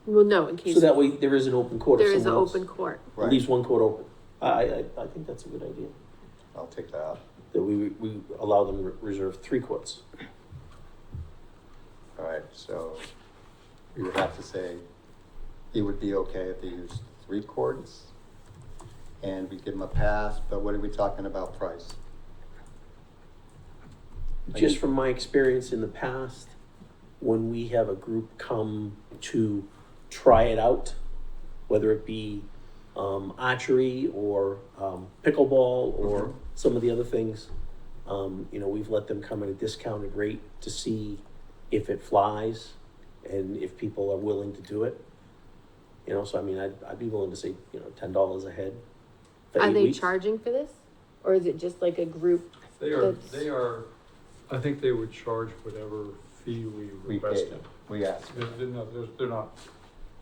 Well, no, in case So that way there is an open court. if there is an someone else open court. At least right, one court open. I think that's a good idea, I'll take that out. that we allow them to reserve 3 courts. All right, so we would have to say it would be okay if they used 3 courts and we give them a pass, but what are we talking about price? Just from my experience in the past, when we have a group come to try it out, whether it be archery or pickleball or Mhm. some of the other things, you know, we've let them come at a discounted rate to see if it flies and if people are willing to do it. You know, so I mean, I'd be willing to say, you know, $10 a head. for Are 8 they weeks. charging for this? Or is it just like a group? That's- I think they would charge whatever fee we We paid, requested. we asked. They're not,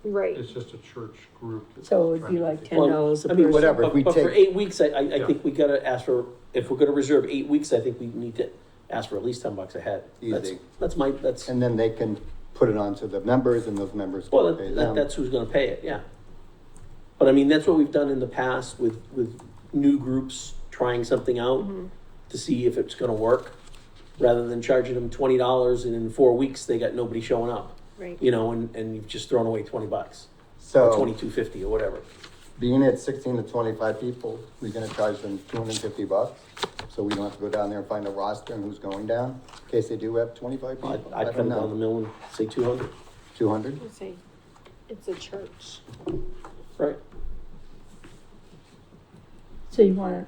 Right. it's just a church group. that's So it'd trying be to like get- $10 a I mean, person. whatever. If we But for take- 8 weeks, I Yeah. think we gotta ask for, if we're gonna reserve 8 weeks, I think we need to ask for at least $10 a head. Easy. That's, And then they can put it on to the members and those members well, can pay them. that's who's gonna pay it, yeah. But I mean, that's what we've done in the past with new groups trying something out to see if it's gonna work, rather than charging them $20 and in 4 weeks, they got nobody showing up, Right. you know, and you've just thrown away $20 or So, $22.50 or whatever. being at 16 to 25 people, we're gonna charge them $250, so we don't have to go down there and find a roster and who's going down, in case they do have 25 people. I'd Let come them down the know. mill and say 200, 200? I would say it's a church. right? So you want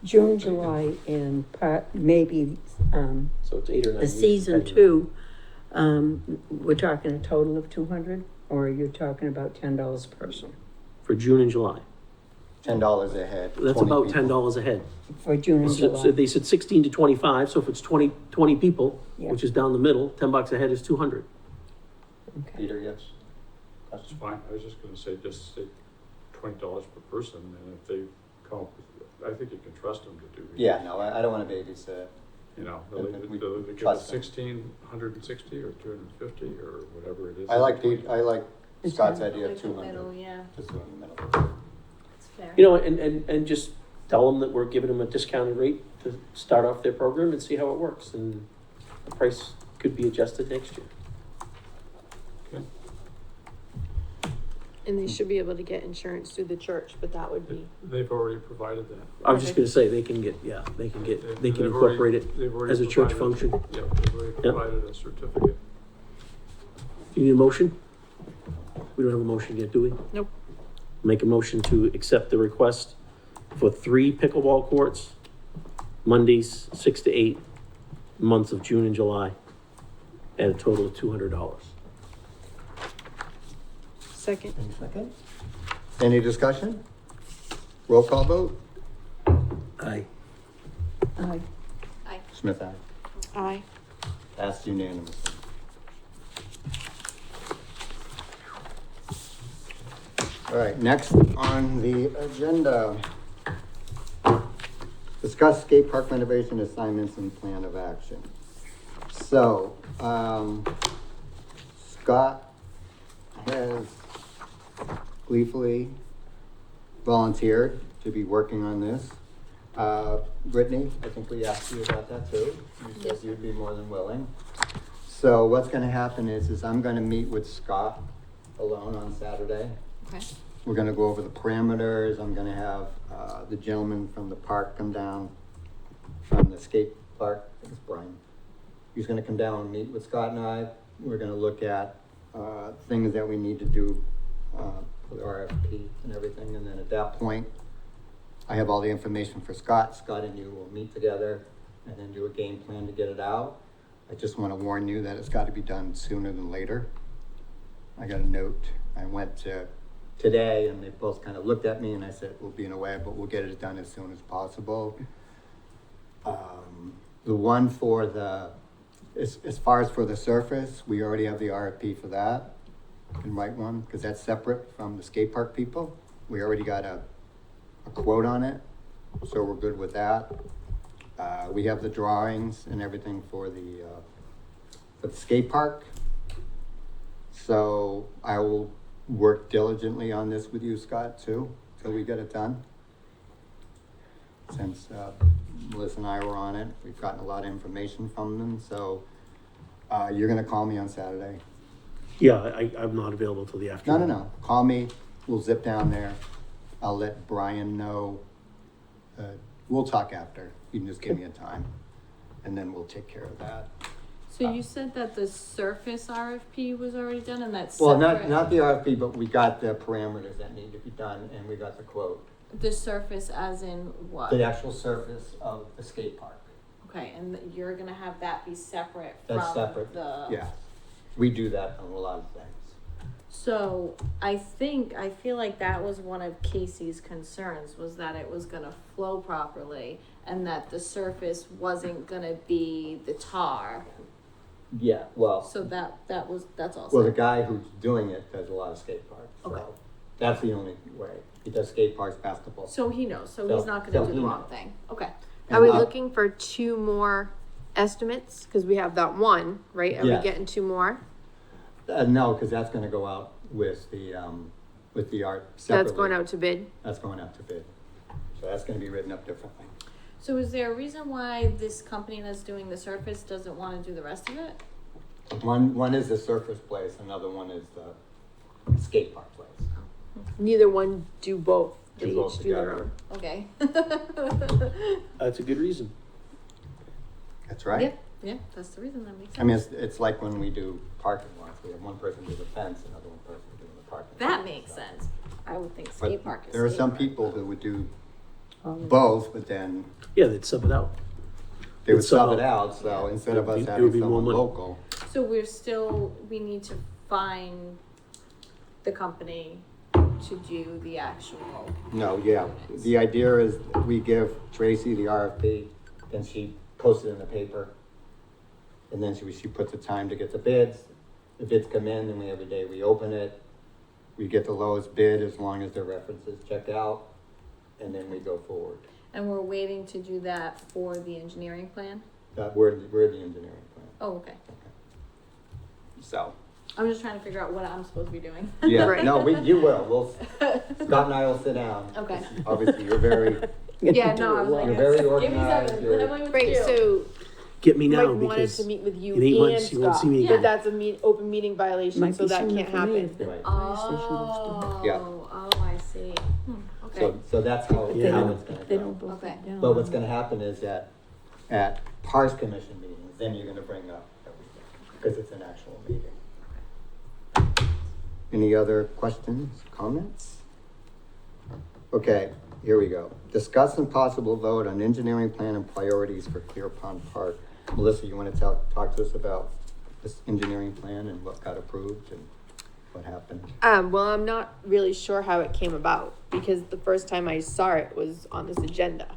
June, July, and maybe, So it's 8 or 9 the weeks. season depending. 2, we're talking a total of 200? or are you talking about $10 a person? For June and July. $10 a head. That's 20 about people. $10 a head. For June and So July? they said 16 to 25, so if it's 20 people, Yeah. which is down the middle, $10 a head is 200. Okay. Peter, yes? That's fine, I was just gonna say, just say $20 per person, and if they come up with, I think you can trust them to do. Yeah, no, I don't wanna babysit. You know, I think we they'll give us trust them. 1,660 or 250 or whatever it is. I like It's Scott's fine. idea of Like the 200. middle, yeah, Just do it in the middle. it's fair. You know, and just tell them that we're giving them a discounted rate to start off their program and see how it works, and the price could be adjusted next year. Okay. And they should be able to get insurance through the church, but that would be, They've already provided that. I was just gonna say, they can They've incorporate it already- they've already as a church provided- function. Yeah, they've already provided a certificate. Do you need a motion? We don't have a motion yet, do we? Nope. Make a motion to accept the request for 3 pickleball courts, Mondays, 6 to 8, months of June and July, at a total of $200. second. Any second? Any discussion? Roll call vote? Aye. Aye. Smith, aye. Aye. Passed unanimously. All right, next on the agenda. Discuss skate park renovation assignments and plan of action. So, Scott has gleefully volunteered to be working on this. Brittany, I think we asked you about that too. You said you'd be more than willing. So what's gonna happen is I'm gonna meet with Scott alone on Saturday. Okay. We're gonna go over the parameters. I'm gonna have, the gentleman from the park come down, from the skate park, I think it's Brian. He's gonna come down and meet with Scott and I. We're gonna look at, things that we need to do, for the RFP and everything, and then at that point, I have all the information for Scott. Scott and you will meet together and then do a game plan to get it out. I just wanna warn you that it's gotta be done sooner than later. I got a note. I went to today and they both kind of looked at me and I said, we'll be in a way, but we'll get it done as soon as possible. The one for as far as for the surface, we already have the RFP for that. I can write one, because that's separate from the skate park people. We already got a quote on it, so we're good with that. We have the drawings and everything for the skate park. So I will work diligently on this with you, Scott, too, till we get it done. Since Melissa and I were on it, we've gotten a lot of information from them, so you're gonna call me on Saturday. Yeah, I'm not available till the afternoon. No, call me, we'll zip down there. I'll let Brian know. We'll talk after, you can just give me a time, and then we'll take care of that. So you said that the surface RFP was already done and that's Well, separate? not the RFP, but we got the parameters that need to be done, and we got the quote. The surface as in what? The actual surface of the skate park. Okay, and you're gonna have that be separate That's from separate, the. yeah. We do that on a lot of things. So I feel like that was one of Casey's concerns, was that it was gonna flow properly and that the surface wasn't gonna be the tar. Yeah, well, So that's all. well, the set. guy who's doing it does a lot of skate parks, Okay. so that's the only way. He does skate parks, basketball. So he knows, so So- he's not so gonna do he the wrong knows. thing. Okay. Are we And, looking for 2 more estimates? Cause we have that one, right? Are we Yes. getting 2 more? No, because that's gonna go out with the art separately. That's going out to bid? That's going out to bid. So that's gonna be written up differently. So is there a reason why this company that's doing the surface doesn't wanna do the rest of it? One is the surface place, another one is the skate park place. Neither one do both. They Do both each do their together. own. Okay. That's a good reason. That's right. Yeah, that's the reason, that makes sense. I mean, it's like when we do parking lots, we have one person do the fence, another one person doing the parking. That lot, makes so. sense. I would think But skate park is there are skate some park. people who would do All of both, but then Yeah, they'd sub it out. they would It's, uh, sub it out, so instead of it would us be- it having would be more someone money. local. So we need to find the company to do the actual. No, yeah, the idea is we give Tracy the RFP, then she posts it in the paper. And then she puts a time to get the bids. The bids come in, then we have a day we open it. We get the lowest bid as long as their references check out, and then we go forward. And we're waiting to do that for the engineering plan? We're the engineering plan, Oh, okay. so. I'm just trying to figure out what I'm supposed to be doing. Yeah, Right. no, you will, Scott and I will sit down. Okay. Obviously, you're very, Yeah, no, I was like, You're very give me organized, 7, you're- then I'm like, Right, so Get me now Mike wanted because to meet with you in 8 and months you won't Scott, see me Yeah. but again. that's a open meeting violation, Might so be that sooner can't for me happen. if the Right. fire station goes down. Yeah. Oh, I see. Okay. so that's how They Yeah. how don't, it's gonna they go. don't both Okay. go down. But what's gonna happen is that at Parks Commission meetings, then you're gonna bring up everything, because it's an actual meeting. Any other questions, comments? Okay, here we go. Discuss and possible vote on engineering plan and priorities for Clear Pond Park. Melissa, you wanna talk to us about this engineering plan and what got approved and what happened? Well, I'm not really sure how it came about, because the first time I saw it was on this agenda.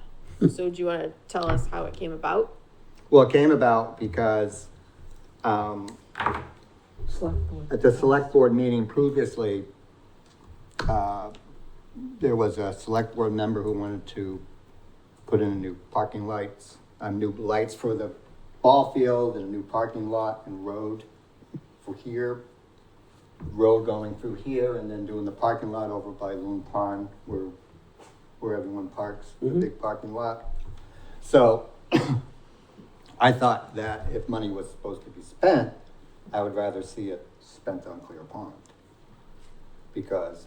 So do you wanna tell us how it came about? Well, it came about because, Select board. at the select board meeting previously, there was a select board member who wanted to put in new parking lights, new lights for the ball field and a new parking lot and road for here. Road going through here and then doing the parking lot over by Loon Pond where everyone parks, the big parking lot. So I thought that if money was supposed to be spent, I would rather see it spent on Clear Pond. Because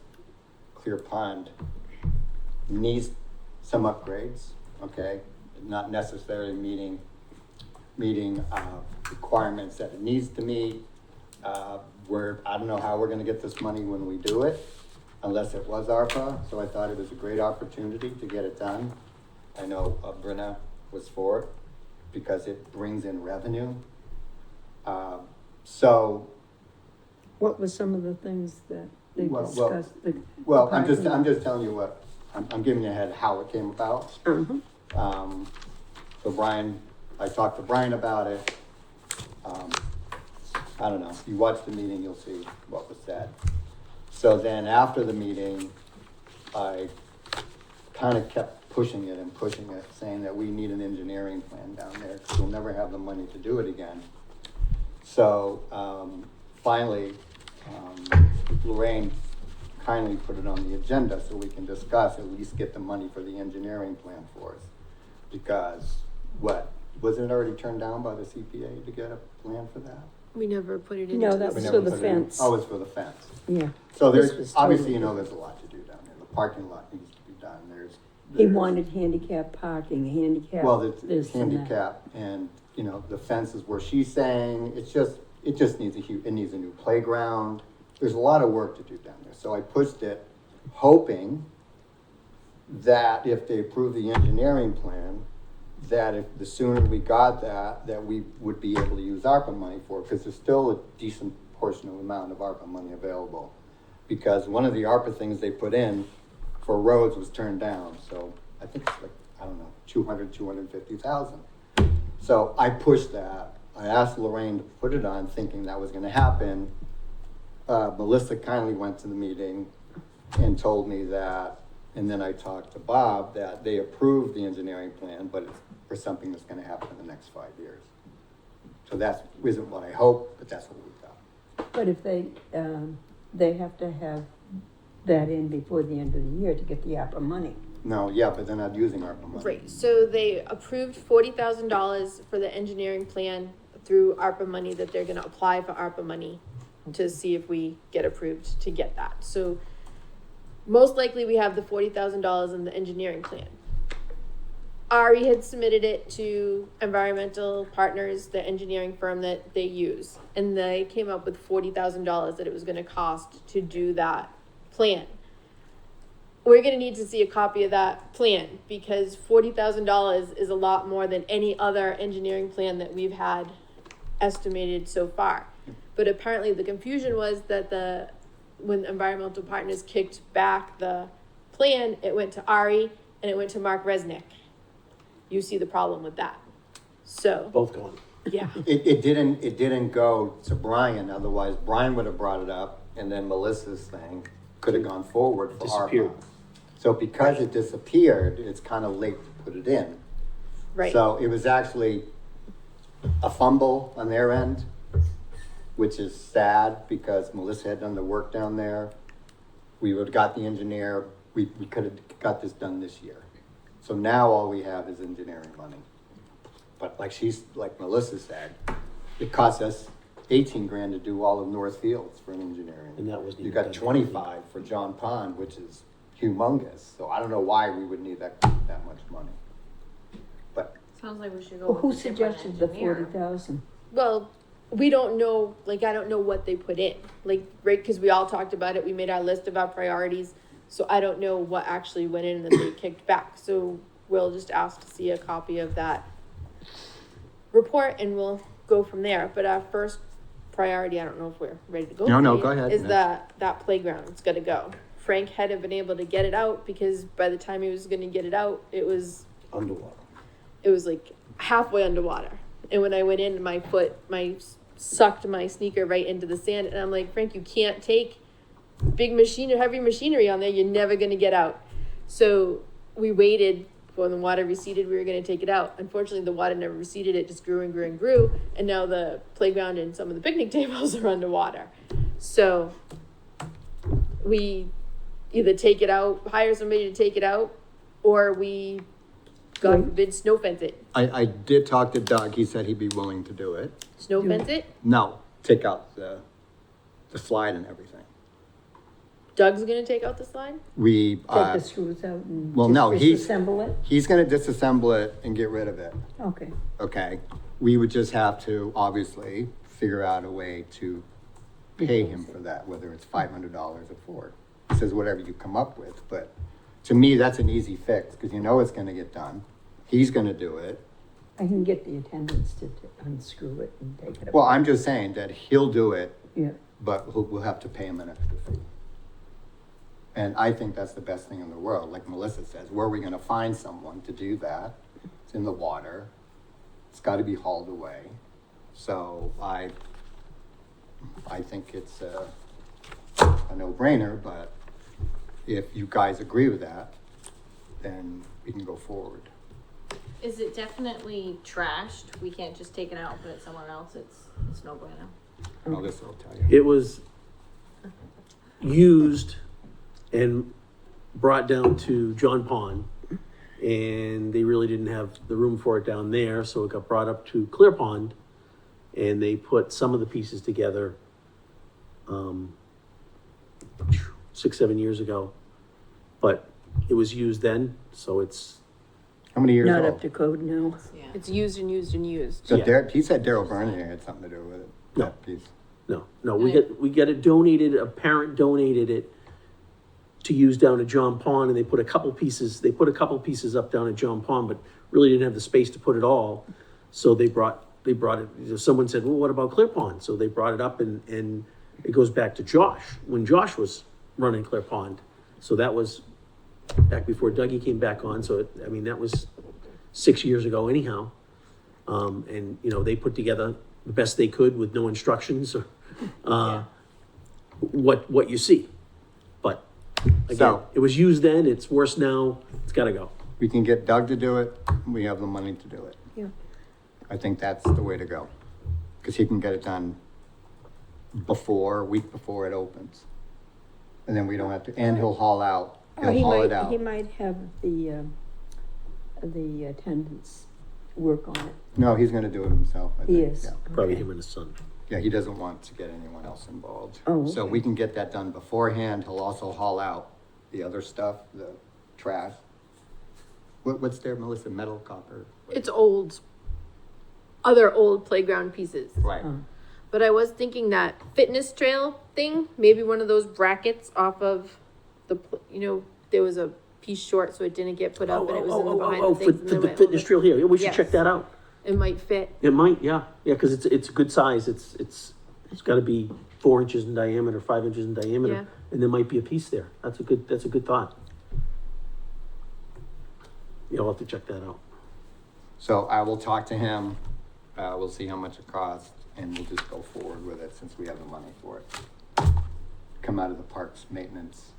Clear Pond needs some upgrades, okay? Not necessarily meeting requirements that it needs to meet. I don't know how we're gonna get this money when we do it, unless it was ARPA, so I thought it was a great opportunity to get it done. I know Brenna was for it, because it brings in revenue. So, What were some of the things that they Well, discussed? well, I'm just telling you what, I'm giving you ahead how it came about. Uh-huh. So Brian, I talked to Brian about it. I don't know, if you watch the meeting, you'll see what was said. So then after the meeting, I kind of kept pushing it, saying that we need an engineering plan down there, because we'll never have the money to do it again. So, finally, Lorraine kindly put it on the agenda so we can discuss, at least get the money for the engineering plan for us. Because was it already turned down by the CPA to get a plan for that? We never put it into. No, that We was never for the put it in. fence. Oh, it's for the fence. Yeah. So This there's, was obviously, totally you know, there's a lot to do down there. The parking lot needs to be done. He there's- wanted handicap parking, handicap Well, it's this and that. handicap and, you know, the fence is where she's saying, it just needs it needs a new playground. There's a lot of work to do down there. So I pushed it, hoping that if they approve the engineering plan, that if the sooner we got that we would be able to use ARPA money for it, because there's still a decent portion of amount of ARPA money available. Because one of the ARPA things they put in for roads was turned down, so I think it's like, I don't know, 250,000. So I pushed that. I asked Lorraine to put it on, thinking that was gonna happen. Melissa kindly went to the meeting and told me that, and then I talked to Bob, that they approved the engineering plan, but it's for something that's gonna happen in the next 5 years. So that isn't what I hoped, but that's what we got. But if they have to have that in before the end of the year to get the ARPA money. No, yeah, but they're not using ARPA money. Right, so they approved $40,000 for the engineering plan through ARPA money, that they're gonna apply for ARPA money to see if we get approved to get that. So most likely we have the $40,000 in the engineering plan. Ari had submitted it to Environmental Partners, the engineering firm that they use, and they came up with $40,000 that it was gonna cost to do that plan. We're gonna need to see a copy of that plan, because $40,000 is a lot more than any other engineering plan that we've had estimated so far. But apparently the confusion was that the when environmental partners kicked back the plan, it went to Ari and it went to Mark Resnick. You see the problem with that. So, Both gone. yeah. It didn't go to Brian, otherwise Brian would have brought it up, and then Melissa's thing could have gone forward for our Disappeared. part. So because it disappeared, it's kind of late to put it in. Right. So it was actually a fumble on their end, which is sad because Melissa had done the work down there. We would have got the engineer, we could have got this done this year. So now all we have is engineering money. But like Melissa said, it cost us 18 grand to do all of North Fields for engineering. And that wasn't You even got done. 25 for John Pond, which is humongous. So I don't know why we would need that much money. But Sounds like we should go Well, who with a different suggested the engineer. 40,000? Well, we don't know, like, I don't know what they put in, like, right, because we all talked about it, we made our list of our priorities, so I don't know what actually went in that they kicked back, so we'll just ask to see a copy of that report, and we'll go from there, but our first priority, I don't know if we're ready to go. No, today, go ahead. Is that playground, it's gotta go. Frank hadn't been able to get it out, because by the time he was gonna get it out, it was like halfway underwater. And when I went in, my foot, sucked my sneaker right into the sand. And I'm like, Frank, you can't take heavy machinery on there. You're never going to get out. So we waited when the water receded. We were going to take it out. Unfortunately, the water never receded. It just grew and grew and grew. And now the playground and some of the picnic tables are underwater. So we either take it out, hire somebody to take it out, or we, God Right. forbid, snow fence it. I did talk to Doug. He said he'd be willing to do it. Snow fence it? No, take out the slide and everything. Doug's gonna take out the slide? We, Take the screws out and well, no, just disassemble it? he's gonna disassemble it and get rid of it, Okay. okay? We would just have to, obviously, figure out a way to pay him for that, whether it's $500 or $400. He says whatever you come up with, but to me, that's an easy fix, because you know it's gonna get done. He's gonna do it. I can get the attendants to unscrew it and take it apart. Well, I'm just saying that he'll do it, Yeah, but we'll have to pay him an extra fee. And I think that's the best thing in the world, like Melissa says, where are we gonna find someone to do that? It's in the water, it's gotta be hauled away. So I think it's a no-brainer, but if you guys agree with that, then we can go forward. Is it definitely trashed? We can't just take it out and put it somewhere else. It's no bueno. Well, this will tell you. It was used and brought down to John Pond, and they really didn't have the room for it down there, so it got brought up to Clear Pond, and they put some of the pieces together 6-7 years ago, but it was used then, so it's, How many years not old? up to code now. Yeah. It's used and used and used. So Yeah. he said Daryl Bernier had something to do with it, No. that piece. no, we got it donated, a parent donated it to use down at John Pond, and they put a couple pieces up down at John Pond, but really didn't have the space to put it all, so they brought it, someone said, well, what about Clear Pond? So they brought it up, and it goes back to Josh, when Josh was running Clear Pond, so that was back before Dougie came back on, so that was 6 years ago anyhow. And, they put together the best they could with no instructions, or, what you see. But, again, So- it was used then, it's worse now, it's gotta go. We can get Doug to do it, we have the money to do it. Yeah. I think that's the way to go, because he can get it done a week before it opens. And then we don't have to, and he'll haul out, Oh, he'll haul it out. He might have the attendants work on it. No, he's gonna do it himself, I think. He is. Yeah. Probably Okay. him and his son. Yeah, he doesn't want to get anyone else involved. Oh, So okay. we can get that done beforehand, he'll also haul out the other stuff, the trash. What's there, Melissa, metal, copper? It's other old playground pieces. Right. Oh. But I was thinking that fitness trail thing, maybe one of those brackets off of there was a piece short, so it didn't get put up, and it was in the behind the For things. and then the went fitness over. trail here, yeah, we should Yes. check that out. It might fit. It might, yeah, cause it's a good size, it's gotta be 4 inches in diameter, 5 inches in diameter, Yeah. and there might be a piece there. That's a good thought. You'll have to check that out. So I will talk to him, we'll see how much it costs, and we'll just go forward with it since we have the money for it. Come out of the parks maintenance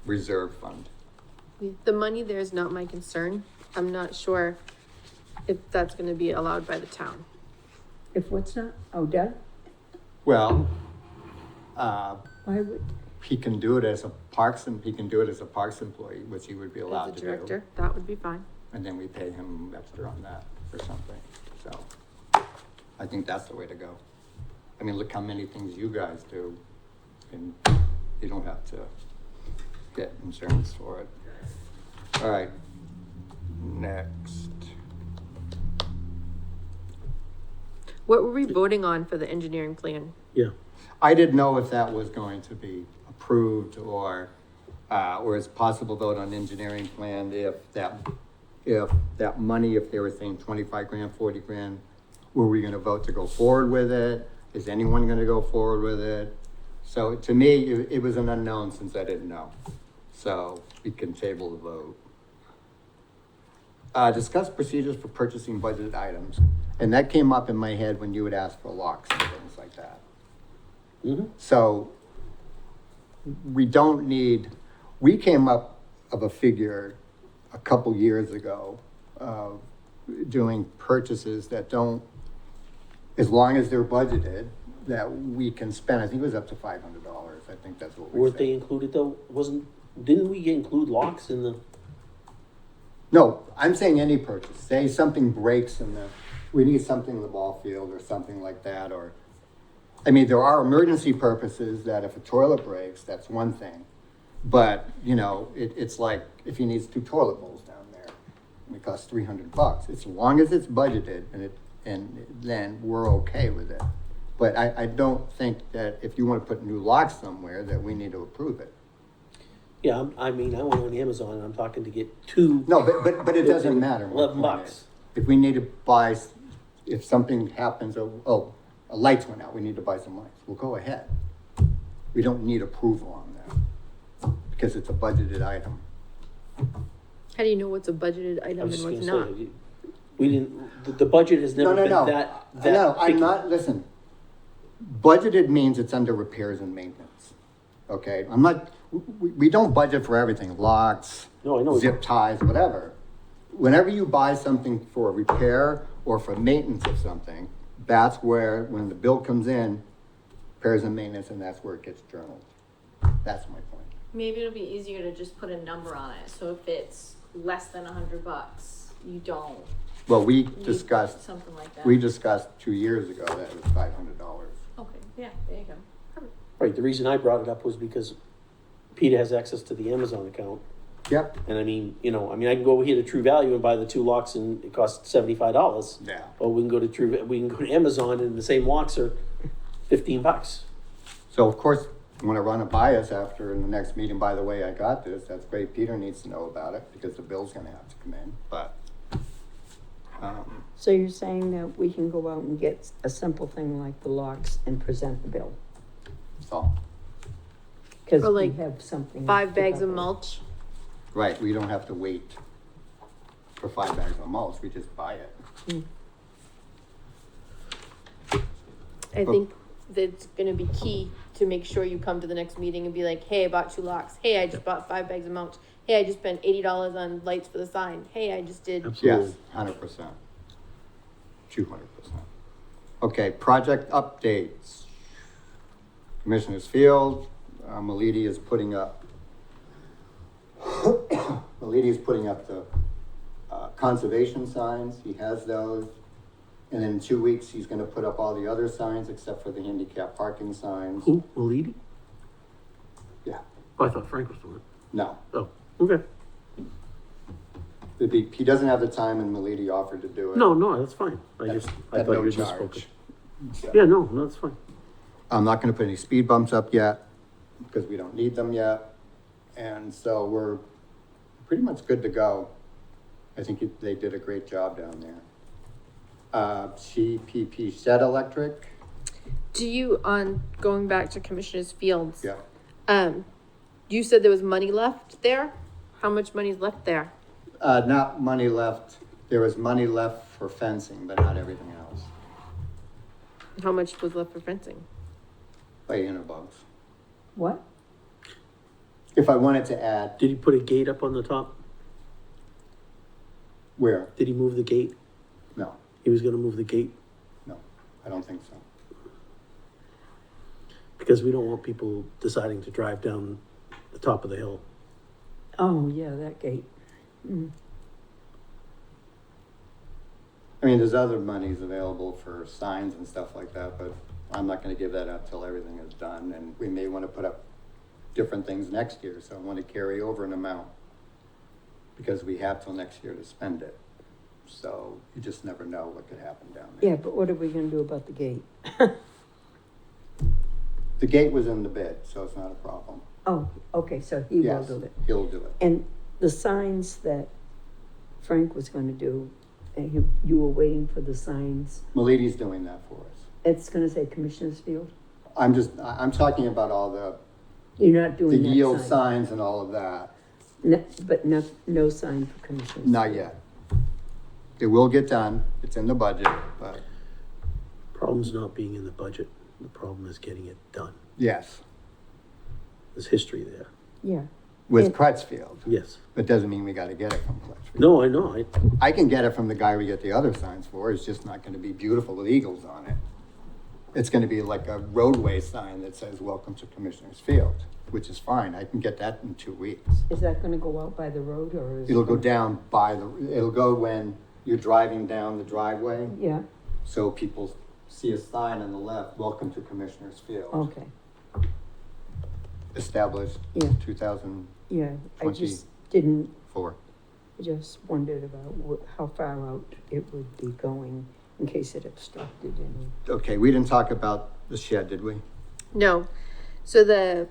reserve fund. The money there is not my concern. I'm not sure if that's gonna be allowed by the town. If what's not, oh, Doug, Well, why would, he can do it as a parks, and he can do it as a parks employee, which he would be allowed As to a do. director, that would be fine. And then we pay him extra on that or something, so I think that's the way to go. I mean, look how many things you guys do, and you don't have to get insurance for it. All right, next. What were we voting on for the engineering plan? Yeah. I didn't know if that was going to be approved or it's possible vote on engineering plan if that money, if they were saying 25 grand, 40 grand, were we gonna vote to go forward with it? Is anyone gonna go forward with it? So to me, it was an unknown since I didn't know. So we can table the vote. Discuss procedures for purchasing budgeted items. And that came up in my head when you would ask for locks and things like that. Mm-hmm. So we came up of a figure a couple years ago of doing purchases that don't, as long as they're budgeted, that we can spend. I think it was up to $500. I think that's what we Weren't said. they included though? Didn't we include locks in the? No, I'm saying any purchase. Say something breaks we need something in the ball field or something like that, or, I mean, there are emergency purposes that if a toilet breaks, that's one thing. But, it's like if he needs 2 toilet bowls down there, and it costs $300, as long as it's budgeted and then we're okay with it. But I don't think that if you want to put new locks somewhere, that we need to approve it. Yeah, I mean, I went on Amazon and I'm talking to get 2. No, but it doesn't matter. My $11. point is, if we need to buy, if something happens, a lights went out, we need to buy some lights, we'll go ahead. We don't need approval on that, because it's a budgeted item. How do you know what's a budgeted I item was and just what's gonna not? say, we didn't, the budget has never been No. that No, I'm picky. not, listen, budgeted means it's under repairs and maintenance, okay? We don't budget for everything, locks, No, I know. zip ties, whatever. Whenever you buy something for repair or for maintenance of something, that's where, when the bill comes in, repairs and maintenance, and that's where it gets journaled. That's my point. Maybe it'll be easier to just put a number on it, so if it's less than $100, you don't Well, we need discussed, something like that. 2 years ago that it was $500. Okay, yeah, there you go. Right, the reason I brought it up was because Peter has access to the Amazon account. Yep. And I mean, I can go over here to True Value and buy the 2 locks and it costs $75. Yeah. Or we can go to Amazon and the same locks are $15. So of course, you want to run it by us after in the next meeting, by the way, I got this, that's great, Peter needs to know about it, because the bill's gonna have to come in, but, so you're saying that we can go out and get a simple thing like the locks and present the bill? so, Cause Or we like have something. 5 to bags of cover. mulch? right, we don't have to wait for 5 bags of mulch, we just buy it. I think that's gonna be key to make sure you come to the next meeting and be like, hey, I bought 2 locks. Hey, I just bought 5 bags of mulch. Hey, I just spent $80 on lights for the sign. Hey, I just did. Absolutely. Yes, 100%. 200%. Okay, project updates. Commissioner's Field, Malidi is putting up, the conservation signs, he has those. And in 2 weeks, he's gonna put up all the other signs except for the handicap parking signs. Who? Malidi? Yeah, Oh, I thought Frank was doing it. no, Oh, okay. he doesn't have the time and Malidi offered to do it. No, that's fine. I At- thought at you no were just charge. spoken. So, Yeah, no, that's fine. I'm not gonna put any speed bumps up yet, because we don't need them yet. And so we're pretty much good to go. I think they did a great job down there. CPP Shed Electric, Do you, on going back to Commissioner's Fields? Yeah. You said there was money left there? How much money's left there? Not money left, there was money left for fencing, but not everything else. How much was left for fencing? $800. What? If I wanted to add, Did he put a gate up on the top? where? Did he move the gate? No, He was gonna move the gate, no, I don't think so. because we don't want people deciding to drive down the top of the hill. Oh, yeah, that gate. Mm. I mean, there's other monies available for signs and stuff like that, but I'm not gonna give that up till everything is done, and we may wanna put up different things next year, so I wanna carry over an amount. Because we have till next year to spend it, so you just never know what could happen down there. Yeah, but what are we gonna do about the gate? The gate was in the bid, so it's not a problem. Oh, okay, so he will Yes, do it. he'll do it. And the signs that Frank was gonna do, and you were waiting for the signs, Miledy's doing that for us. it's gonna say Commissioner's Field? I'm talking about all You're not the doing that yield sign? signs and all of that. No, but no sign for Commissioner's? Not Field. yet. It will get done, it's in the budget, but Problem's not being in the budget, the problem is getting it done. yes, There's history there, Yeah, with And- Crutchfield. yes. But doesn't mean we gotta get it from Crutchfield. No, I know, I can get it from the guy we get the other signs for, it's just not gonna be beautiful with eagles on it. It's gonna be like a roadway sign that says, "Welcome to Commissioner's Field," which is fine, I can get that in 2 weeks. is that gonna go out by the road, or is? It'll go down it'll go when you're driving down the driveway, Yeah, so people see a sign on the left, "Welcome to Commissioner's Field." okay, Established Yeah. 2004. yeah, I just didn't, 4. I just wondered about how far out it would be going in case it obstructed any. Okay, we didn't talk about the shed, did we? No. So the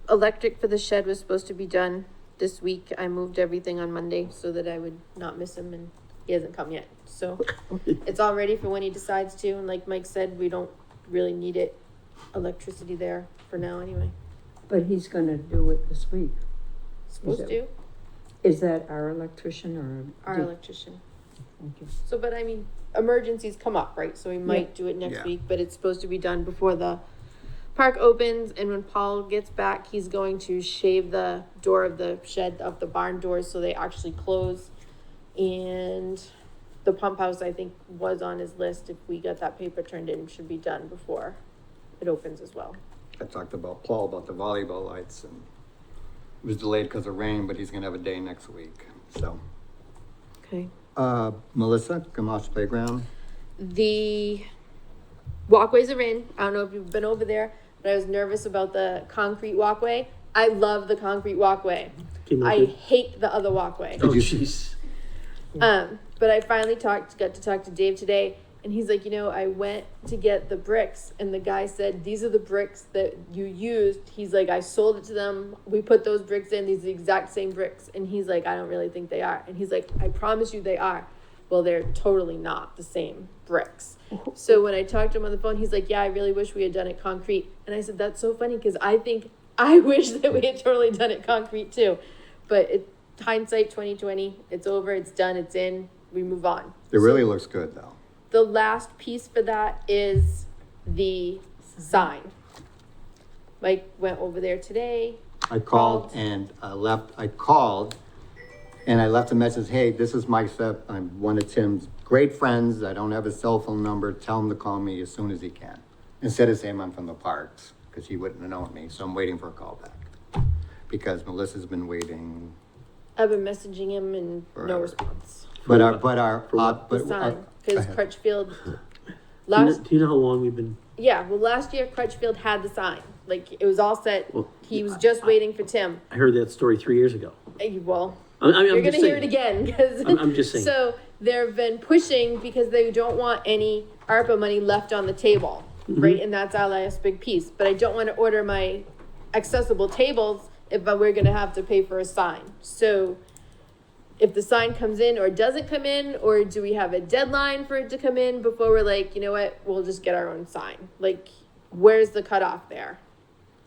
electric for the shed was supposed to be done this week. I moved everything on Monday so that I would not miss him, and he hasn't come yet. So it's all ready for when he decides to. And like Mike said, we don't really need it, electricity there for now anyway. But he's gonna do it this week. Supposed Is to, Is that our electrician or? our electrician. Okay. So, but I mean, emergencies come up, right? So we might do it next Yeah. week, but it's supposed to be done before the park opens. And when Paul gets back, he's going to shave the door of the shed, of the barn doors, so they actually close. And the pump house, I think, was on his list. If we got that paper turned in, should be done before it opens as well. I talked about Paul about the volleyball lights, and it was delayed because of rain, but he's gonna have a day next week, so. Okay. Melissa, Gamache Playground, The walkways are in. I don't know if you've been over there, but I was nervous about the concrete walkway. I love the concrete walkway. Came out I good? hate the other walkway. Oh, you- jeez. But I finally got to talk to Dave today, and he's like, I went to get the bricks, and the guy said, these are the bricks that you used. He's like, I sold it to them. We put those bricks in. These are the exact same bricks. And he's like, I don't really think they are. And he's like, I promise you they are. Well, they're totally not the same bricks. So when I talked to him on the phone, he's like, yeah, I really wish we had done it concrete. And I said, that's so funny, because I wish that we had totally done it concrete too. But hindsight 2020, it's over, it's done, it's in, we move on. it really looks good though. The last piece for that is the sign. Mike went over there today. I called and I left a message, hey, this is Mike Sepp, I'm one of Tim's great friends, I don't have his cell phone number, tell him to call me as soon as he can. Instead of saying I'm from the parks, because he wouldn't have known me, so I'm waiting for a call back. Because Melissa's been waiting, I've been messaging him and no Forever. response. but The sign, because go ahead. Crutchfield, Do you know how long we've been, last year Crutchfield had the sign. Like, it was all set. Well, He was just waiting for Tim. I heard that story 3 years ago. Well, I'm you're just gonna hear it saying. again, because. I'm just saying. So they've been pushing because they don't want any ARPA money left on the table, Mm-hmm. right? And that's our last big piece. But I don't want to order my accessible tables if we're gonna have to pay for a sign. So if the sign comes in or doesn't come in, or do we have a deadline for it to come in before we're like, you know what, we'll just get our own sign? Like, where's the cutoff there?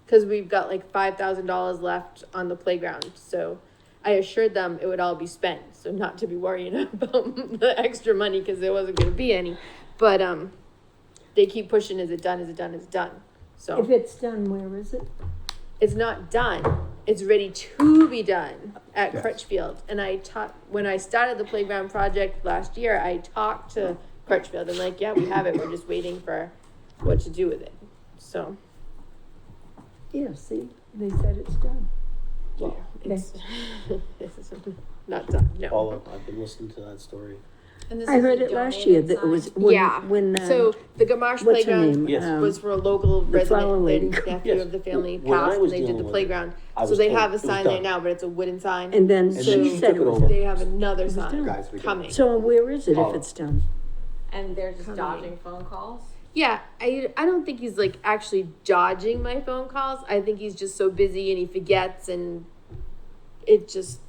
Cause we've got like $5,000 left on the playground, so I assured them it would all be spent, so not to be worrying about the extra money, cause there wasn't gonna be any. But, they keep pushing, is it done, is it done, is it done? So. If it's done, where is it? It's not done. It's ready to be done at Yes. Crutchfield. And when I started the playground project last year, I talked to Crutchfield and like, yeah, we have it. We're just waiting for what to do with it. So, Yeah, see, they said it's done. well, Okay. it's not done, no. Paula, I've been listening to that story. And this I is heard a it last year, that it was, donated when, Yeah. when, So the Gamarsh what's her playground name? Yes. was for a local the flower resident, lady. the nephew Yes. of the family When I passed and was they did dealing the with it, playground. I So was they told have a it was sign there done. now, but it's a wooden sign. And then then she she said took it it was over. They have another was sign done. Guys, we coming. So where is it if Paula. it's done? And they're just Coming. dodging phone calls? Yeah, I don't think he's like actually dodging my phone calls. I think he's just so busy and he forgets and it just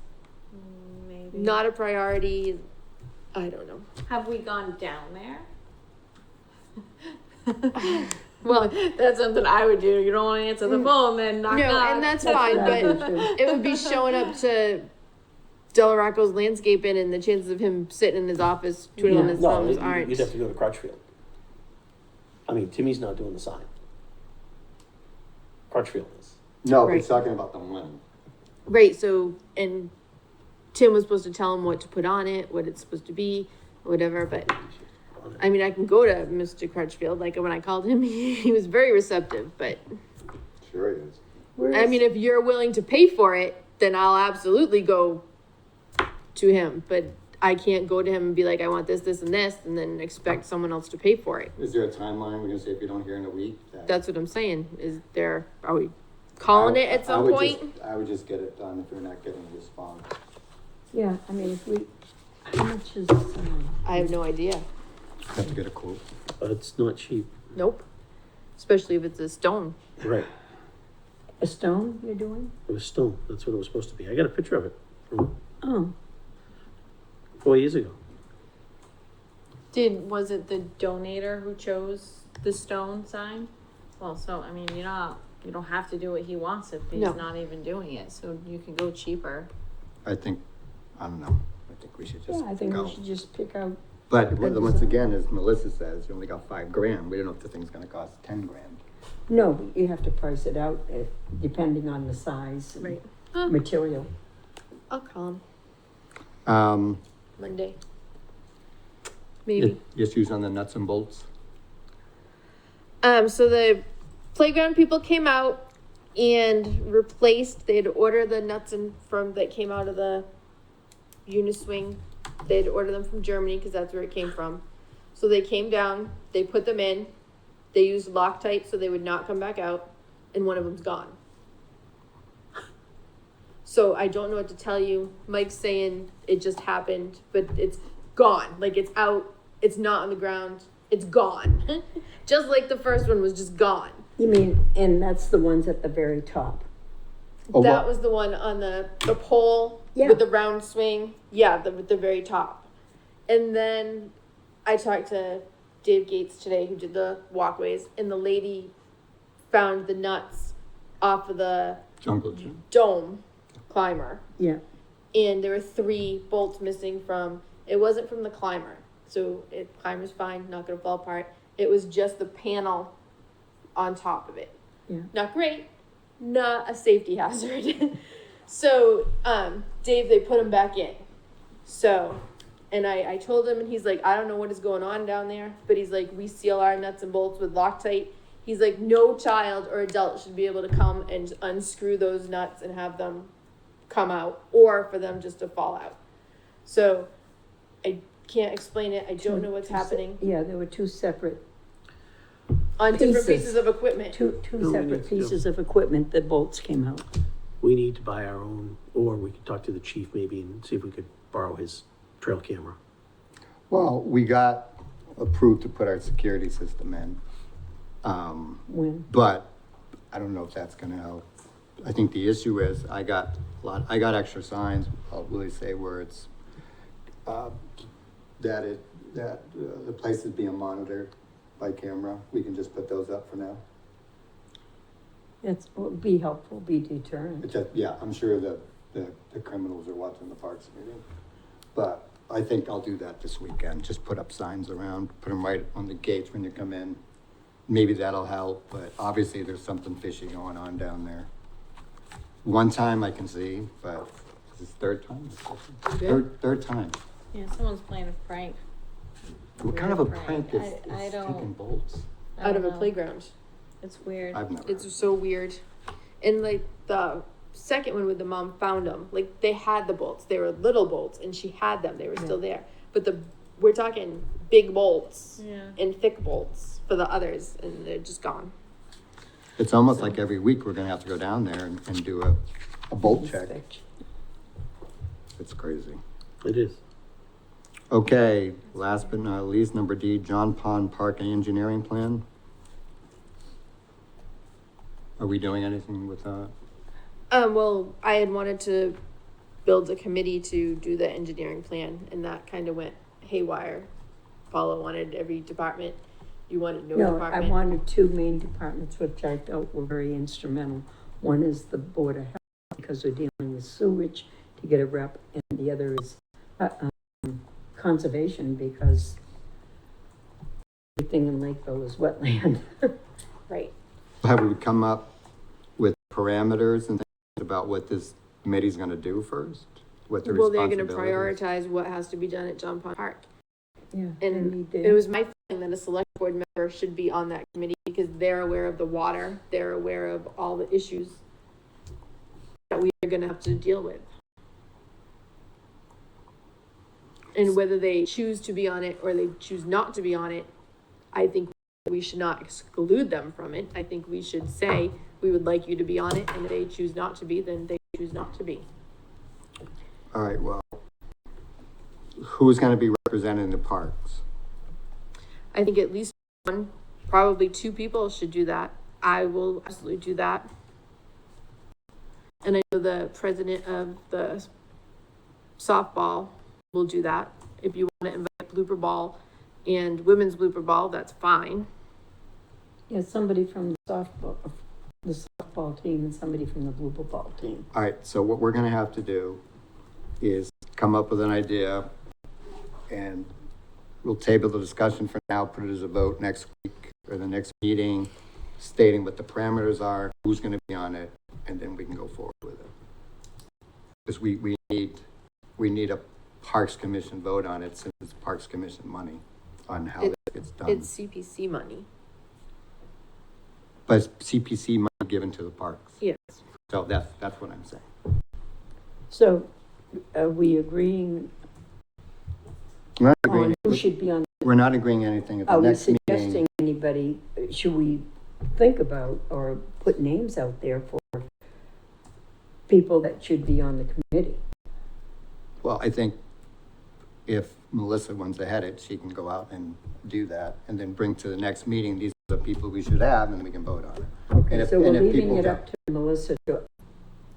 Maybe. not a priority. I don't know. Have we gone down there? Well, That's something I would do. You don't want to answer the phone, then knock no, knock. and that's That's fine, what I but do too. it would be showing up to Delarocco's landscaping and the chances of him sitting in his office twiddling Yeah. his No, thumbs you'd aren't. have to go to Crutchfield. I mean, Timmy's not doing the sign. Crutchfield is. No, Right. he's talking about the money. Right, so, and Tim was supposed to tell him what to put on it, what it's supposed to be, whatever, but I mean, I can go to Mr. Crutchfield, like when I called him, he was very receptive, but Sure he is. Where I is- mean, if you're willing to pay for it, then I'll absolutely go to him, but I can't go to him and be like, I want this, this, and this, and then expect someone else to pay for it. Is there a timeline? We're gonna say if you don't hear in a week? That's what I'm saying, are we calling it at some point? I would just get it done if you're not getting a response. Yeah, I mean, if we, how much is the sign? I have no idea. Have to get a quote. But it's not cheap. Nope. Especially if it's a stone. Right. A stone you're doing? It was stone. That's what it was supposed to be. I got a picture of it from Oh, 4 years ago. Was it the donator who chose the stone sign? Well, so, I mean, you don't have to do what he wants if he's No. not even doing it, so you can go cheaper. I think, I don't know. I think we should just yeah, I think go. we should just pick out, But Good once design. again, as Melissa says, you only got $5,000. We don't know if the thing's gonna cost 10 grand. no, but you have to price it out depending on the size and Right. material. I'll call him Um, Monday. Maybe. issues on the nuts and bolts. So the playground people came out and replaced, they'd order the nuts and that came out of the Uniswing. They'd order them from Germany because that's where it came from. So they came down, they put them in, they used Loctite so they would not come back out, and one of them's gone. So I don't know what to tell you. Mike's saying it just happened, but it's gone. Like it's out, it's not on the ground, it's gone. Just like the first one was just gone. You mean, and that's the ones at the very top? Oh, That what- was the one on the pole Yeah. with the round swing. Yeah, with the very top. And then I talked to Dave Gates today, who did the walkways, and the lady found the nuts off of the Jungle gym. dome climber. Yeah, And there were 3 bolts missing from, it wasn't from the climber. So climber's fine, not gonna fall apart. It was just the panel on top of it. yeah. Not great, not a safety hazard. So, Dave, they put him back in. So, and I told him, and he's like, I don't know what is going on down there, but he's like, we seal our nuts and bolts with Loctite. He's like, no child or adult should be able to come and unscrew those nuts and have them come out, or for them just to fall out. So, I can't explain it. I don't know what's happening Yeah, there were two separate, on different pieces. pieces of equipment. two No, we need separate to do- pieces of equipment, the bolts came out. We need to buy our own, or we could talk to the chief maybe and see if we could borrow his trail camera. Well, we got approved to put our security system in. When? But I don't know if that's gonna help. I think the issue is I got extra signs, I'll really say where it's, the place is being monitored by camera. We can just put those up for now. It would be helpful, be deterrent. It's just, yeah, I'm sure the criminals are watching the parks meeting. But I think I'll do that this weekend, just put up signs around, put them right on the gates when you come in. Maybe that'll help, but obviously there's something fishy going on down there. One time I can see, but this is third time? Third time. Yeah, someone's playing a prank. What kind of a Weird prank prank. is I don't- taking bolts? I Out of don't a know. playground. It's weird. I've never. It's so weird. And like the second one with the mom found them, like they had the bolts. They were little bolts and she had them. They were still there. But we're talking big bolts Yeah. and thick bolts for the others and they're just gone. It's almost like every week we're gonna have to go down there and do a bolt check. Inspection. It's crazy. It is. Okay, last but not least, number D, John Pond Park and Engineering Plan. Are we doing anything with that? Well, I had wanted to build a committee to do the engineering plan and that kind of went haywire. Paula wanted every department. You wanted no No, I department. wanted two main departments, which I felt were very instrumental. One is the Board of Health, because we're dealing with sewage to get a rep, and the other is conservation, because everything in Lakeville is wetland. Right. Have we come up with parameters and things about what this committee's gonna do first? What the Well, they're gonna responsibilities? prioritize what has to be done at John Pond Park. Yeah, And it was my feeling that a select board member should be on that committee because they're aware of the water, they're aware of all the issues that we are gonna have to deal with. And whether they choose to be on it or they choose not to be on it, I think we should not exclude them from it. I think we should say, we would like you to be on it, and if they choose not to be, then they choose not to be. All right, well, who's gonna be representing the parks? I think at least one, probably two people should do that. I will absolutely do that. And I know the president of the softball will do that. If you want to invite blooper ball and women's blooper ball, that's fine. Yeah, somebody from the softball team and somebody from the blue ball team. All right, so what we're gonna have to do is come up with an idea, and we'll table the discussion for now, put it as a vote next week or the next meeting, stating what the parameters are, who's gonna be on it, and then we can go forward with it. Because we need a Parks Commission vote on it, since it's Parks Commission money on how this gets done. It's CPC money. But it's CPC money given to the parks. Yes. So that's what I'm saying. So are we agreeing We're not on agreeing, who should be on? we're not agreeing anything at the Are we next meeting. suggesting anybody, should we think about or put names out there for people that should be on the committee? Well, I think if Melissa wants to head it, she can go out and do that, and then bring to the next meeting, these are the people we should have, and we can vote on it. And Okay, if- so we're and if leaving people it don't- up to Melissa to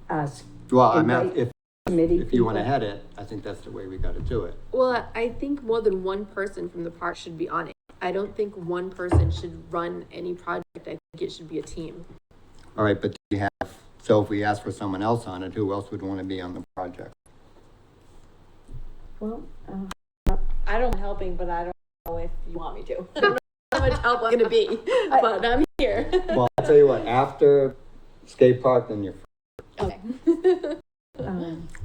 ask Well, I'm Invite at, if committee you wanna people. head it, I think that's the way we gotta do it. Well, I think more than one person from the park should be on it. I don't think one person should run any project. I think it should be a team. All right, but we have, so if we ask for someone else on it, who else would wanna be on the project? Well, I don't mind helping, but I don't know if you want me to. I don't know how much help I'm gonna be, but I'm here. Well, I'll tell you what, after skate park, then you're, Okay.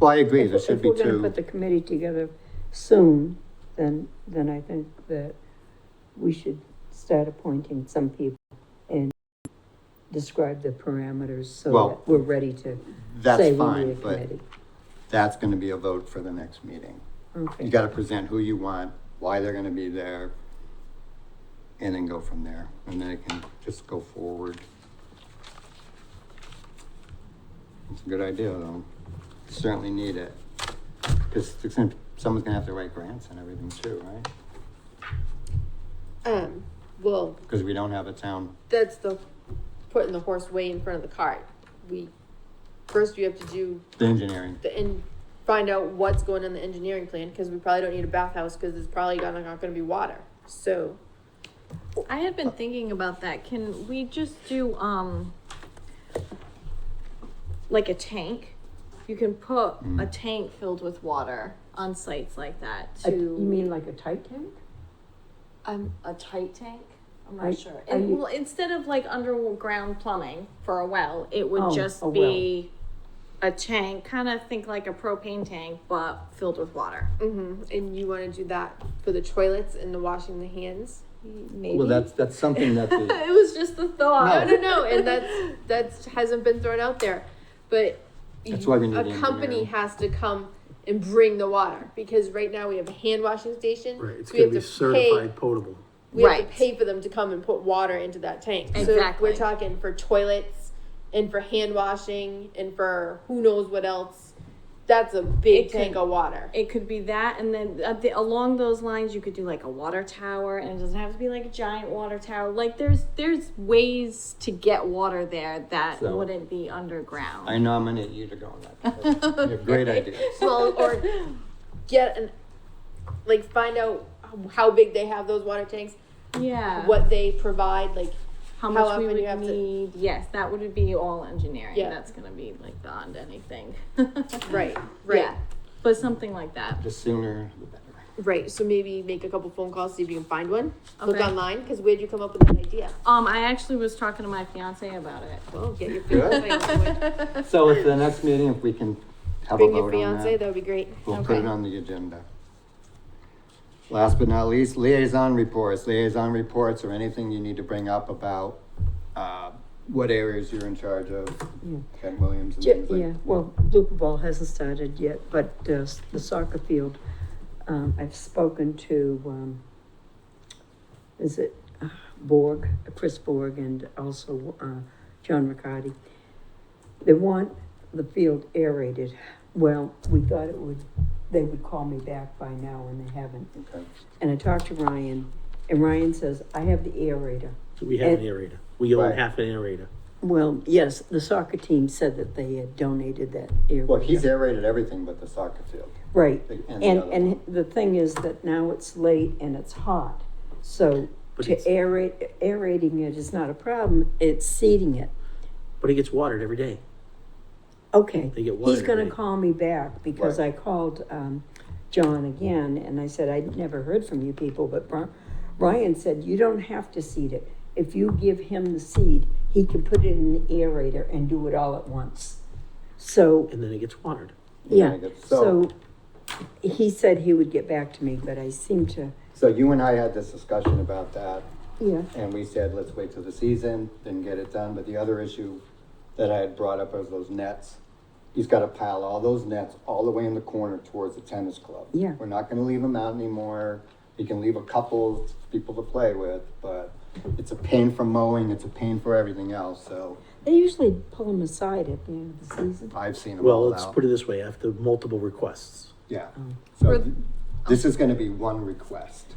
well, I agree, there if should be we're gonna two. put the committee together soon, then I think that we should start appointing some people and describe the parameters so Well, that we're ready to say That's we need fine, a but committee. that's gonna be a vote for the next meeting. You Okay, gotta present who you want, why they're gonna be there, and then go from there, and then it can just go forward. It's a good idea, though. Certainly need it. Because someone's gonna have to write grants and everything too, right? Well, Because we don't have a town, that's the putting the horse way in front of the cart. First you have to do the engineering. and find out what's going on in the engineering plan because we probably don't need a bathhouse because it's probably not going to be water. So I had been thinking about that. Can we just do, like a tank. You can put a Mm. tank filled with water on sites like that You to, mean like a tight tank? a tight tank? I'm I- not sure. are you- Well, instead of like underground plumbing for a well, it would Oh, just a well. be a tank, kind of think like a propane tank, but filled with water. And you wanna do that for the toilets and the washing the hands? Maybe? Well, that's something that the, It was just a thought. No. No, and that's hasn't been thrown out there, but That's why we need a the company engineering. has to come and bring the water, because right now we have a hand washing station. Right, it's so we gonna have be to certified potable. We have Right. to pay for them to come and put water into that tank. So Exactly. we're talking for toilets and for hand washing and for who knows what else. That's a big It tank could- of water. It could be that, and then along those lines, you could do like a water tower, and it doesn't have to be like a giant water tower. Like there's ways to get water there that So- wouldn't be underground. I nominate you to go on that. You have great ideas. Well, or get find out how big they have those water tanks, Yeah. what they provide, like How how much often we would you have to- need? Yes, that would be all engineering. Yeah. That's gonna be like beyond anything. right. Yeah, but something like that. The sooner, the better. Right. So maybe make a couple phone calls, see if you can find one. Look Okay. online, because where'd you come up with that idea? I actually was talking to my fiance about it. Well, get your Good. fiance on board. So at the next meeting, if we can have a Bring your vote on fiance, that, that would be great. we'll put it on the agenda. Last but not least, liaison reports. Liaison reports or anything you need to bring up about, what areas you're in charge of, Yeah. Ken Williams and Ja- things like. Yeah, well, Blooper Ball hasn't started yet, but the soccer field, I've spoken to, is it Borg, Chris Borg, and also John Riccardi. They want the field aerated. Well, we thought they would call me back by now, and they haven't. Okay. And I talked to Ryan, and Ryan says, I have the aerator. So we have an And- aerator. We own Right. half an aerator. Well, yes, the soccer team said that they had donated that aerator. Well, he's aerated everything but the soccer field. Right, And the and, other and the thing is that now it's late and it's hot, so But to it's- aerating it is not a problem, it's seeding it. But it gets watered every day. Okay, They get water he's gonna every day. call me back, because I called, John again, and I said, I never heard from you people, but Ryan said, you don't have to seed it. If you give him the seed, he can put it in the aerator and do it all at once. So, And then it gets watered. yeah, So, so he said he would get back to me, but I seem to, so you and I had this discussion about that, yeah, and we said, let's wait till the season, then get it done, but the other issue that I had brought up was those nets. He's gotta pile all those nets all the way in the corner towards the tennis club. Yeah. We're not gonna leave them out anymore, he can leave a couple people to play with, but it's a pain for mowing, it's a pain for everything else, so they usually pull them aside at the end of the season. I've seen them Well, all let's out. put it this way, after multiple requests. Yeah, Oh. so this is gonna be one request.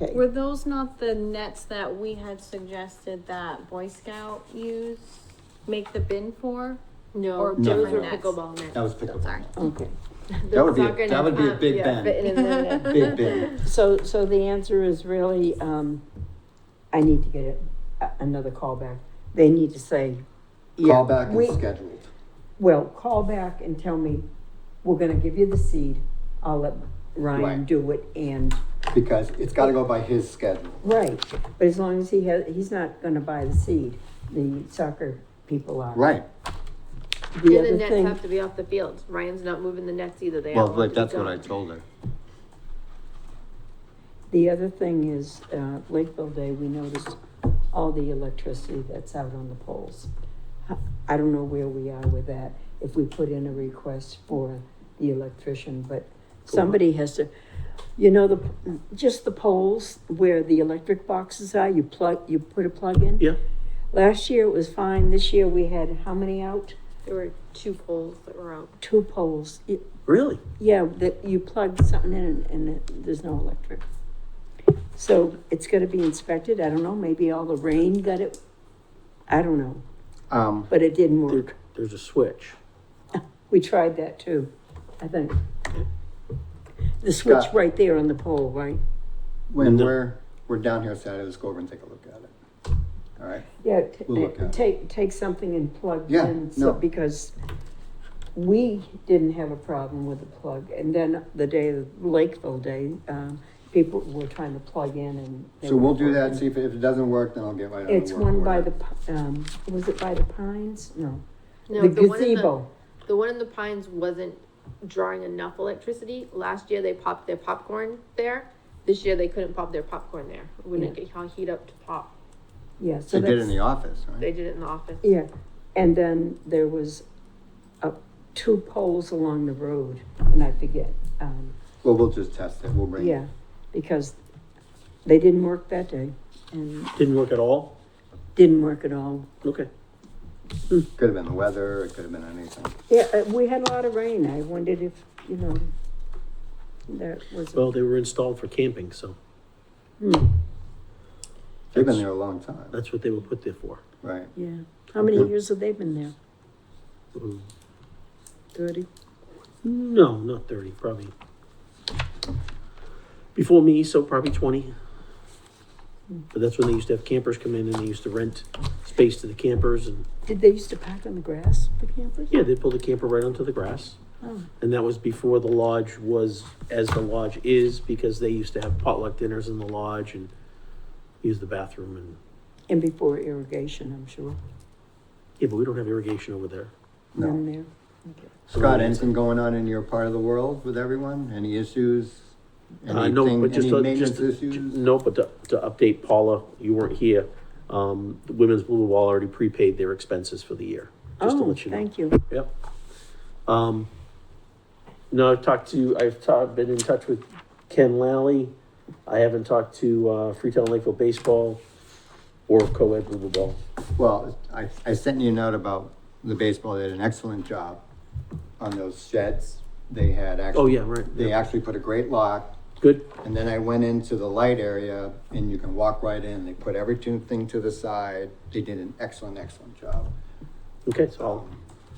Okay, Were those not the nets that we had suggested that Boy Scout use, make the bin for? No, Or those different were nets. pickleball nets. That was pickleball. Sorry. okay. That would be, Soccer that would be a nets, big yeah, fitting ben, in the net. big bin. So the answer is really, I need to get another call back. They need to say, yeah. Call back we- and scheduled. Well, call back and tell me, we're gonna give you the seed, I'll let Ryan Right. do it, and, Because it's gotta go by his schedule. right, but as long as he's not gonna buy the seed, the soccer people are. Right, The And the other nets thing, have to be off the field. Ryan's not moving the nets either. They well, all have to be that's what I gone. told her. the other thing is, Lakeville Day, we noticed all the electricity that's out on the poles. I don't know where we are with that, if we put in a request for the electrician, but somebody has to, just the poles where the electric boxes are, you put a plug in. Yeah, Last year it was fine, this year we had how many out? There were 2 poles that were out. 2 poles. really? Yeah, that you plug something in and there's no electric. So it's gotta be inspected, I don't know, maybe all the rain got it, I don't know, but it didn't There, work. there's a switch. We tried that too, I think. The switch Scott. right there on the pole, right? When No. we're down here Saturday, let's go over and take a look at it. all right? Yeah, We'll look at it. take something and plug Yeah, in, no. because we didn't have a problem with the plug, and then the day, of Lakeville Day, people were trying to plug in and. they So we'll weren't do that, working. see if it doesn't work, then I'll get right on the work It's one by order. was it by the Pines? No. No, The one in the- gazebo. The one in the Pines wasn't drawing enough electricity. Last year they popped their popcorn there. This year they couldn't pop their popcorn there. It wouldn't get heat up to pop. Yeah, so They did it in that's, the office, They right? did it in the office. yeah, and then there was, two poles along the road, and I forget, Well, we'll just test it, we'll bring. yeah, because they didn't work that day, and Didn't work at all? didn't work at all. Okay. Could have been the weather, it could have been anything. Yeah, we had a lot of rain, I wondered if, that was. Well, they were installed for camping, so Hmm, They've been there a long time, that's what they were put there for. right? yeah, how many years have they been there? Mm. 30? No, not 30, probably. Before me, so probably 20. But that's when they used to have campers come in and they used to rent space to the campers and, Did they used to park on the grass, the campers? yeah, they'd pull the camper right onto the grass. Oh, And that was before the lodge was as the lodge is, because they used to have potluck dinners in the lodge and use the bathroom and, and before irrigation, I'm sure, yeah, but we don't have irrigation over there. No. none there. Okay. Scott, anything going on in your part of the world with everyone? Any issues? No, Anything, but just, any to- maintenance just, issues? no, but to update Paula, you weren't here. The Women's Blue Wall already prepaid their expenses for the year, just to Oh, let you know. thank you. Yep. No, been in touch with Ken Lally. I haven't talked to, Freetown Lakeville Baseball or Co-ed Blue Ball. Well, I sent you a note about the baseball, they did an excellent job on those sheds. They had Oh, actually, yeah, right. they actually put a great lock, Good. and then I went into the light area, and you can walk right in, they put everything to the side. They did an excellent, excellent job. Okay, so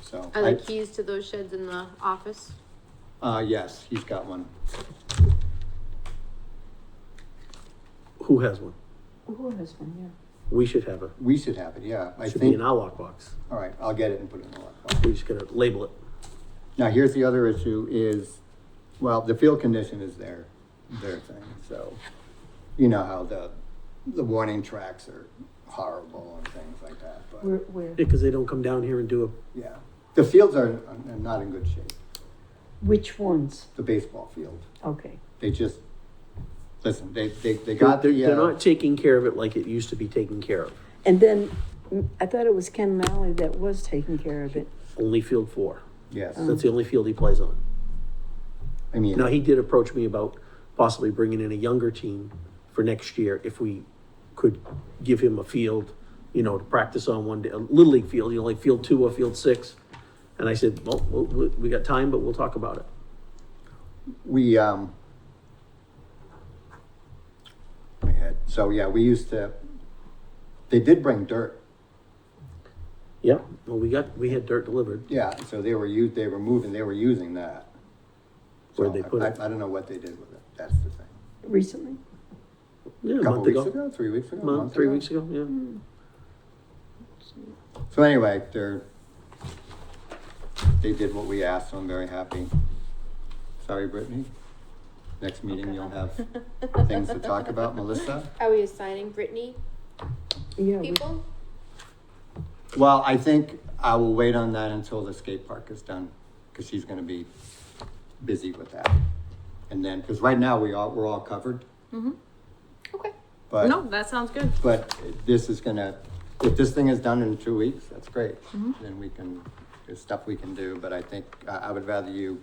So, Are there keys to those sheds in the office? yes, he's got one. who has one? Who has one, yeah. We should have a, We should have it, yeah. I should be think, in our lockbox. all right, I'll get it and put it in the lockbox. We just gotta label it. Now, here's the other issue is, well, the field condition is their thing, so you know how the warning tracks are horrible and things like that, but Where, Yeah, cause they don't come down here and do yeah. The fields are not in good shape, which ones? the baseball field. Okay, They just, listen, they a, got the, they're not taking care of it like it used to be taken care of. and then, I thought it was Ken Lally that was taking care of it. Only field 4. yes, That's the only field he plays on. I mean, Now, he did approach me about possibly bringing in a younger team for next year if we could give him a field, to practice on one day, a little league field, like field 2 or field 6. And I said, well, we got time, but we'll talk about it. we, so yeah, we used to, they did bring dirt. Yeah, well, we had dirt delivered. Yeah, so they were using that. Where'd So they put it? I don't know what they did with it, that's the thing. Recently? Yeah, A a couple month weeks ago. ago, 3 weeks ago? a Month, month 3 ago? weeks ago, yeah. So anyway, they did what we asked, so I'm very happy. Sorry, Brittany. Next meeting, you'll have things to talk about, Melissa. Are we assigning Brittany Yeah, people? Well, I think I will wait on that until the skate park is done, because she's gonna be busy with that. And then, because right now, we're all covered, Okay. but. No, that sounds good. But this is gonna, if this thing is done in 2 weeks, that's great. Mm-hmm. Then there's stuff we can do, but I think I would rather you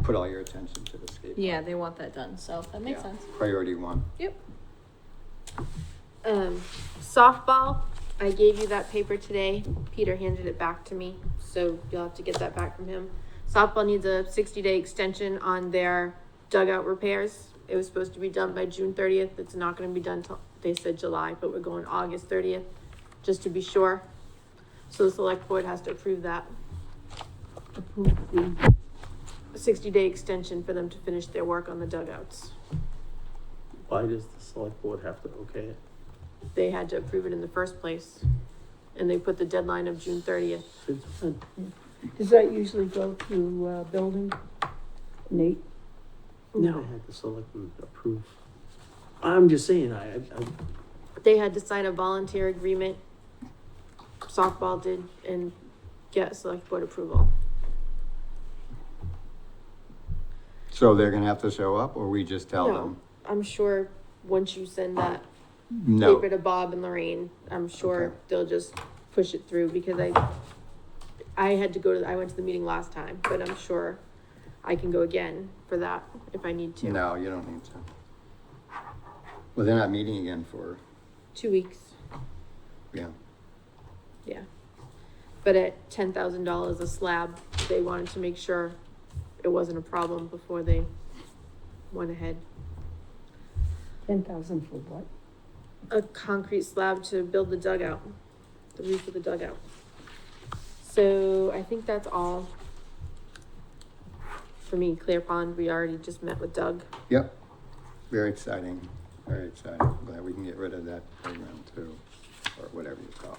put all your attention to the skate. Yeah, they want that done, so that makes Yeah, sense. Priority one. Yep. Softball, I gave you that paper today. Peter handed it back to me, so you'll have to get that back from him. Softball needs a 60-day extension on their dugout repairs. It was supposed to be done by June 30th. It's not gonna be done till, they said July, but we're going August 30th, just to be sure. So the select board has to approve that. approve the, 60-day extension for them to finish their work on the dugouts. Why does the select board have to okay it? they had to approve it in the first place. And they put the deadline of June 30th. Does that usually go through, building? Nate? No, I had the selectmen approve. I'm just saying, I They had to sign a volunteer agreement, softball did, and get select board approval. So they're gonna have to show up, or we just tell No, them? I'm sure once you send that No. paper to Bob and Lorraine, I'm sure Okay. they'll just push it through, because I had to go to, I went to the meeting last time, but I'm sure I can go again for that if I need to. No, you don't need to. Well, they're not meeting again for, 2 weeks, yeah. yeah. But at $10,000 a slab, they wanted to make sure it wasn't a problem before they went ahead. 10,000 for what? A concrete slab to build the dugout, the roof of the dugout. So I think that's all for me. Clear Pond, we already just met with Doug. Yep, very exciting, very exciting. Glad we can get rid of that program too, or whatever you call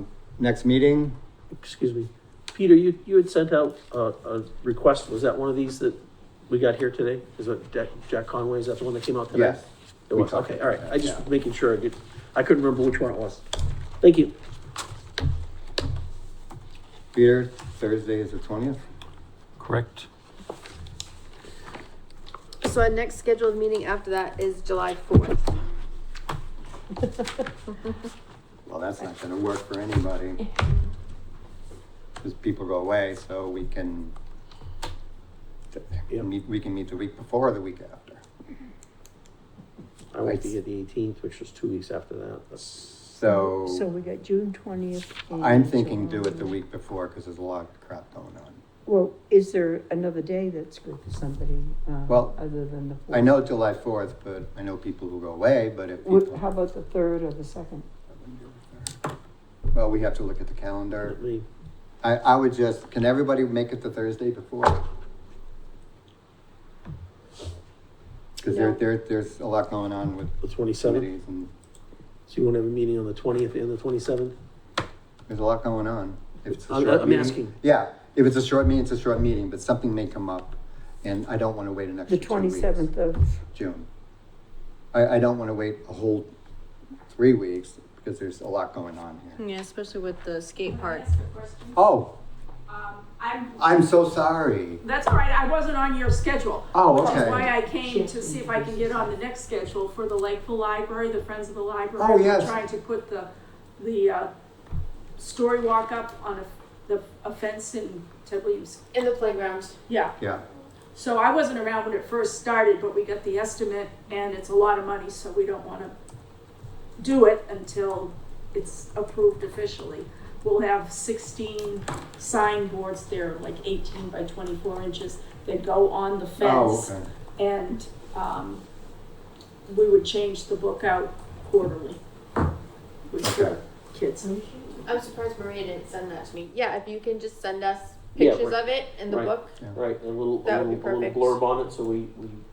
it. Next meeting, excuse me, Peter, you had sent out a request, was that one of these that we got here today? Is it Jack Conway, is that the one that came out today? yes. It We was, talked okay, all right, about I that, just yeah. making sure, I couldn't remember which one it was. Thank you. Peter, Thursday is the 20th? Correct. So our next scheduled meeting after that is July 4th. Well, that's not gonna work for anybody. Because people go away, so we can Yeah. meet, we can meet the week before or the week after. I won't be here the 18th, which was 2 weeks after that. So So we got June 20th. and I'm thinking do it the July. week before, because there's a lot of crap going on. Well, is there another day that's good for somebody, Well, other than the 4th? I know July 4th, but I know people who go away, but if What, people. how about the 3rd or the 2nd? Well, we have to look at the calendar. Let me- I would just, can everybody make it the Thursday before? Because No. there's a lot going on with The 27th, committees and so you want to have a meeting on the 20th and the 27th? there's a lot going on. If it's a I'm- short I'm meeting- asking. Yeah, if it's a short meeting, it's a short meeting, but something may come up and I don't want to wait an extra The 2 weeks. 27th of, June. I don't want to wait a whole 3 weeks because there's a lot going on here. Yeah, especially with the skate park. Oh, I'm, I'm so sorry. that's all right, I wasn't on your schedule. Oh, Which is okay. why I came to see if I can get on the next schedule for the Lakeville Library, the Friends of the Library. Oh, yes. We're trying to put the story walk up on a fence in Ted Williams. In the playground. Yeah, Yeah, so I wasn't around when it first started, but we got the estimate and it's a lot of money, so we don't wanna do it until it's approved officially. We'll have 16 signboards there, like 18 by 24 inches, that go on the oh, fence. okay. And, we would change the book out quarterly with Okay. the kids. I'm surprised Maria didn't send that to me. Yeah, if you can just send us Yeah, pictures right. of it and the Right. book. Right, a little That would be perfect. blurb on it, so we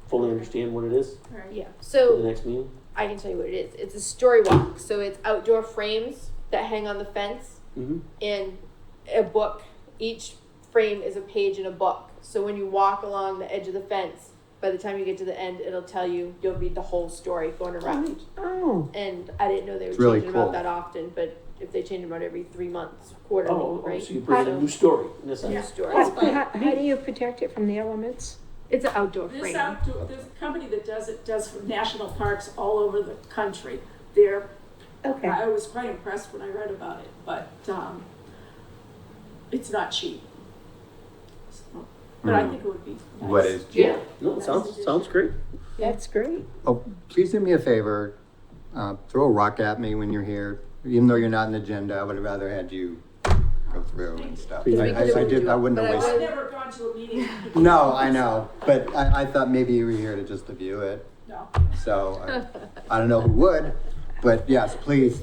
fully understand what it is Yeah. for the So next meeting. I can tell you what it is. It's a story walk. So it's outdoor frames that hang on the fence Mm-hmm. and a book. Each frame is a page in a book. So when you walk along the edge of the fence, by the time you get to the end, it'll tell you, you'll read the whole story going around. oh, And I didn't know they were It's really changing them cool. out that often, but if they change them out every 3 months, quarterly, Oh, right? so you bring in a new story in a sense. New story. how do you protect it from the elements? It's an outdoor This frame. there's a company that does it, does for national parks all over the country. They're, Okay, I was quite impressed when I read about it, but, it's not cheap. So, but I think it would be nice. What is? Yeah. No, it sounds great. that's great. Oh, please do me a favor, throw a rock at me when you're here, even though you're not on the agenda, I would have rather had you go through and stuff. We I wouldn't have But I wasted. I've never gone to a meeting. No, I know, but I thought maybe you were here to just to view it, No. so I don't know who would, but yes, please.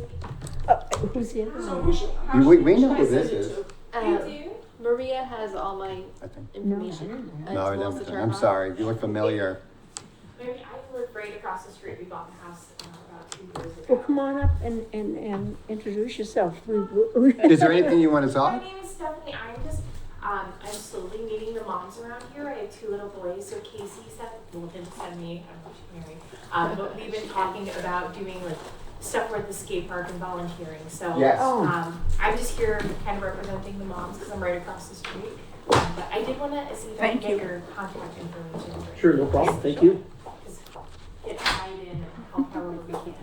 Who's the other So one? who should, how We should know I who send this it is. to? Maria has all my I think. No, I information. don't know. And No, I it's Melissa don't. I'm Turhan. sorry, you look familiar. Mary, I live right across the street. We bought the house about 2 years ago. Well, come on up and introduce yourself. Is there anything you want to My talk? name is Stephanie. I'm slowly meeting the moms around here. I have 2 little boys, so Casey didn't send me, I'm not married. But we've been talking about doing like stuff at the skate park and volunteering. So Yes. I'm just here kind of representing the moms because I'm right across the street. But I did want to see if I could get your contact information. Sure, no problem, thank you. Just get tied in and help however we can.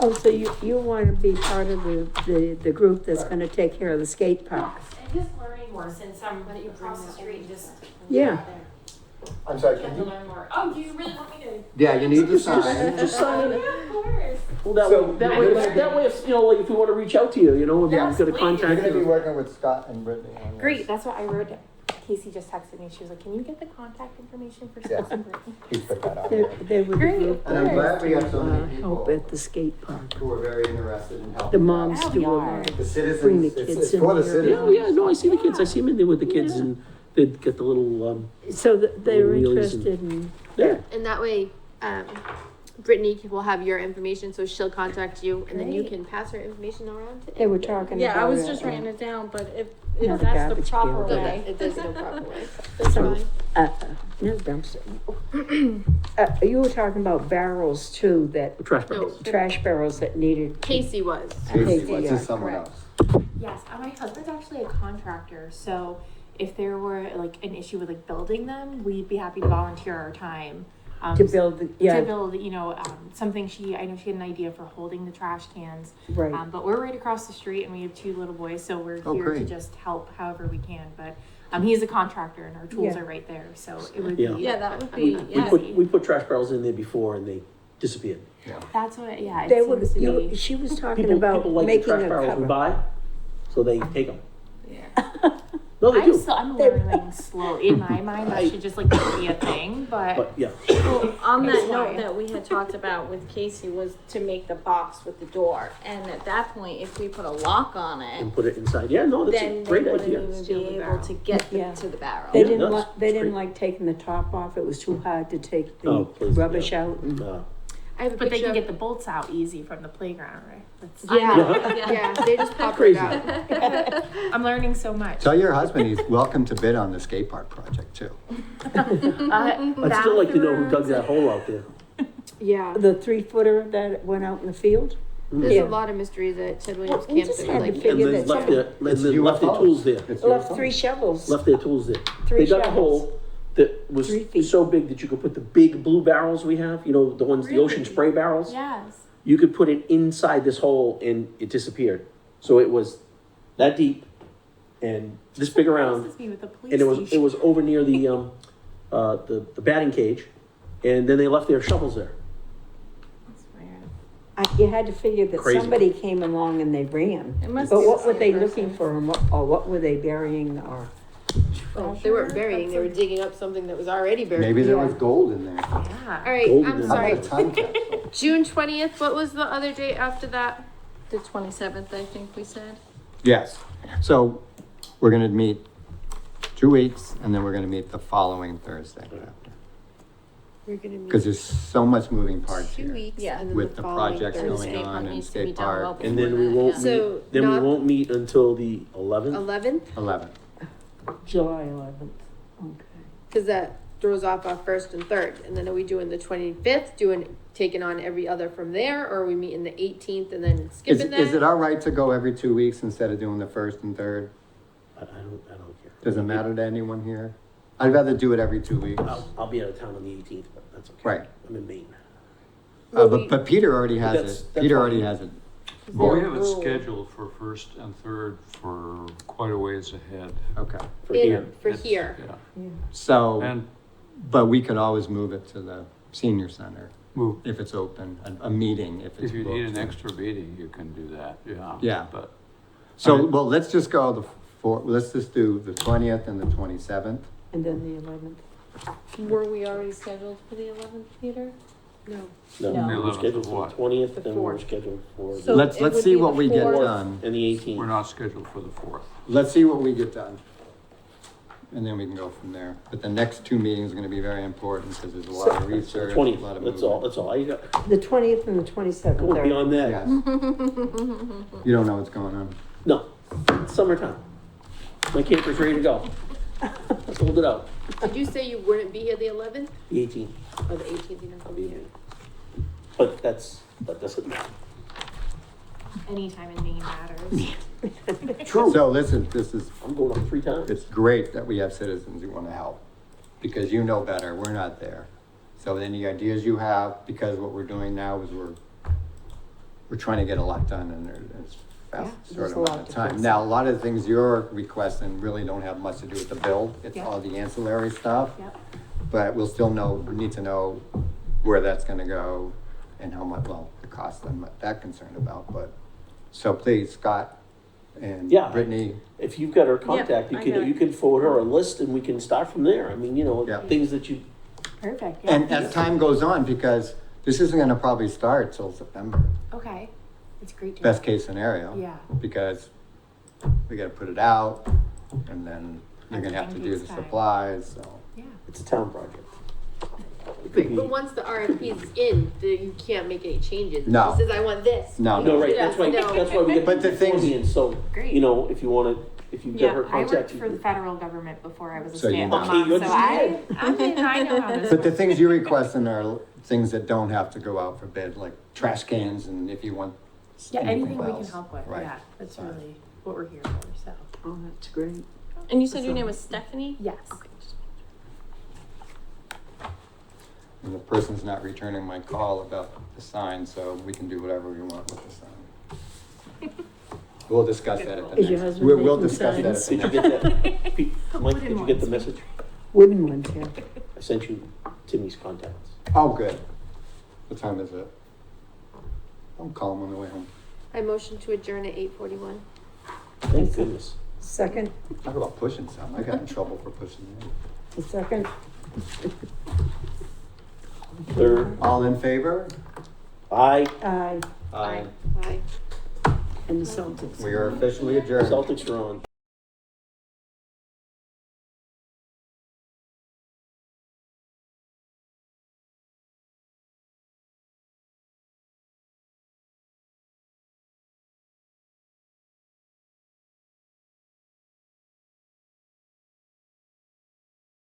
Oh, so you want to be part of the group that's gonna take care of the skate park? And just learning more since I'm across the street and just Yeah. I'm sorry, get to learn more. Oh, do you really want me to? Yeah, you need to sign. Just sign it. Yeah, of course. Well, that So, way, that way, if, you know, like if we wanna reach out to you, you know, if Yes, you've got a please. You're contact. gonna be working with Scott and Brittany on this. Great, that's what I wrote. Casey just texted me. She was like, "Can you get the contact information for Yeah. Scott and Brittany?" Please put that on They, there. they were the Great. group And I'm that glad we have so many help people at the skate park. who are very interested in helping. The moms Yeah, do we a are. lot. The Bring the citizens, it's kids for the in here. Yeah, citizens. yeah, no, I see the kids, I see them in there with the kids Yeah. and they'd get the little, So they were Wheelies and- interested in, yeah. And that way, Brittany will have your information, so she'll contact you, and then you Great. can pass her information around to they were everybody. talking Yeah, about. I was just writing it down, but if Not a that's garbage the proper can, but way. If there's no proper way. That's So- fine. No dumpster. You were talking about barrels too, that, Trash barrels. trash barrels that needed. Casey was. Casey, Okay, what's yeah, this someone correct. else? Yes, my husband's actually a contractor, so if there were like an issue with like building them, we'd be happy to volunteer our time. To build, the To yeah, build, something I know she had an idea for holding the trash cans. right. But we're right across the street and we have 2 little boys, so we're Oh, here to great. just help however we can. But he's a contractor and our tools Yeah. are right there, so it would Yeah. be. Yeah, that would We, be, we yeah. put trash barrels in there before and they disappeared. That's what, yeah, They it were, seems to you, be. she was talking People about like the making trash a barrels we cover. buy, so they take them. Yeah. No, they do, I'm They- learning slow. In my mind, that should just like be a thing, but yeah. Well, on that That's note fine. that we had talked about with Casey was to make the box with the door. And at that point, if we put a lock on it, And put it inside. Yeah, no, that's a then they great wouldn't idea. even Steal be the able barrel. to get Yeah. to the barrel. They Yeah, didn't that's- like, they that's didn't great. like taking the top off, it was too hard to take Oh, the please, rubbish yeah. out. and- I have a but they picture can of- get the bolts out easy from the playground, right? That's, Yeah, Yeah. yeah, they just pop Crazy. right out. I'm learning so much. Tell your husband he's welcome to bid on the skate park project too. I'd still like to know who dug that hole out there. Yeah, The 3-footer that went out in the field? there's Yeah. a lot of mysteries at Ted Williams We Camp just that had we to like. figure And that then left their, It's left their UFOs. tools there. It's Left UFOs. 3 shovels. Left their tools there. 3 They dug a shovels. hole that was 3 feet. so big that you could put the big blue barrels we have, you know, the ones, the ocean Really? spray barrels. Yes. You could put it inside this hole and it disappeared. So it was that deep and this big around, Surprises me with the police and it station. was over near the batting cage, and then they left their shovels there. That's weird. You had to figure that Crazy. somebody came along and they ran. It must But be what the were same they person. looking for, or what were they burying, or? Well, they weren't burying, they were digging up something that was already buried. Maybe there Yeah. was gold in there. Yeah. All right, Golden I'm in sorry. A time capsule. June 20th, what was the other date after that? The 27th, I think we said. Yes, so we're gonna meet 2 weeks and then we're gonna meet the following Thursday after. We're gonna meet Cause there's so much moving parts 2 here. weeks, Yeah. and then With the the following projects Thursday. going Skate on park in needs to be skate done well park. And then before we that, won't yeah. meet, So, then we not- won't meet until the 11th. 11th, 11th. July 11th, okay. because that throws off our 1st and 3rd, and then are we doing the 25th, taking on every other from there, or are we meeting the 18th and then Is, skipping that? is it all right to go every 2 weeks instead of doing the 1st and 3rd? I don't care. Does it matter to anyone here? I'd rather do it every 2 weeks. I'll be out of town on the 18th, but that's okay. Right. I'm in Maine. Well, we- But Peter already has That's- it. that's Peter fine. already has it. Well, we have it Rule. scheduled for 1st and 3rd for quite a ways ahead. Okay. For here. For It's- here. Yeah, So, and but we could always move it to the senior center move, if it's open, a meeting if it's if you need an booked. extra meeting, you can do that, yeah. Yeah. But So, well, let's just go let's just do the 20th and the 27th. And then the 11th. Were we already scheduled for the 11th, Peter? No. No, No. we're 11th scheduled of for what? the 20th, The then we're 4th. scheduled for So- the Let's it would see be what the we get 4th. done. and the 18th. we're not scheduled for the 4th. Let's see what we get done. and then we can go from there. But the next two meetings are gonna be very important, because there's a lot of research, a 20th, lot of that's all, movement. that's all. I got, The 20th and the 27th going are, beyond that. Yes. You don't know what's going on. No, it's summertime. My camper's ready to go. Let's hold it out. Did you say you wouldn't be here the 11th The 18th. or the 18th? You're not I'll gonna be be here. here. But that doesn't matter. Anytime in Maine matters. True. So listen, this is, I'm going up 3 times. it's great that we have citizens who wanna help, because you know better, we're not there. So any ideas you have, because what we're doing now is we're trying to get a lot done in as fast, Yeah, short there's a amount lot of to time. fix. Now, a lot of the things you're requesting really don't have much to do with the bill, it's Yeah. all the ancillary stuff. Yep. But we'll still know, we need to know where that's gonna go and how much, well, the cost I'm not that concerned about, but, so please, Scott and Yeah. Brittany, If you've got her contact, I know. you can forward her a list and we can start from there. I mean, you know, Yeah. things that you, Perfect, yeah. and as time goes on, because this isn't gonna probably start till September, Okay, it's great to know. best case scenario. Yeah. Because we gotta put it out, and then you're gonna have to do Everything the takes time. supplies, so. Yeah. it's a town project. It could Right, be- but once the RFP is in, you can't make any changes. No. It says, I want this. No, You No, just right, that's why, no. that's why we get. But the things- beforehand, so, Great. you know, if you wanna, if you've got her I worked contact. for the federal government before I was a So you stay-at-home know. Okay, you mom, so I understand. know how this But the works. things you're requesting are things that don't have to go out for bid, like trash cans, and if you want. Yeah, anything we can else. help with, Right. yeah, that's really what we're here for, so. oh, that's great. And you said your name was Stephanie? Yes. And the person's not returning my call about the sign, so we can do whatever we want with the sign. We'll discuss that at the Is your next, husband we'll making discuss that at the Did you next. get that? Pete, Mike, did you get the Wooden message? Wooden ones, yeah. I sent you Timmy's contacts. Oh, good. What time is it? I'll call him on the way home. I motion to adjourn at 8:41. Thank goodness. Second, Talk about pushing some, I got in trouble for pushing it. the second, Third, All in favor? aye, aye, Aye. Aye. and the Celtics. We are officially adjourned. Celtics are on.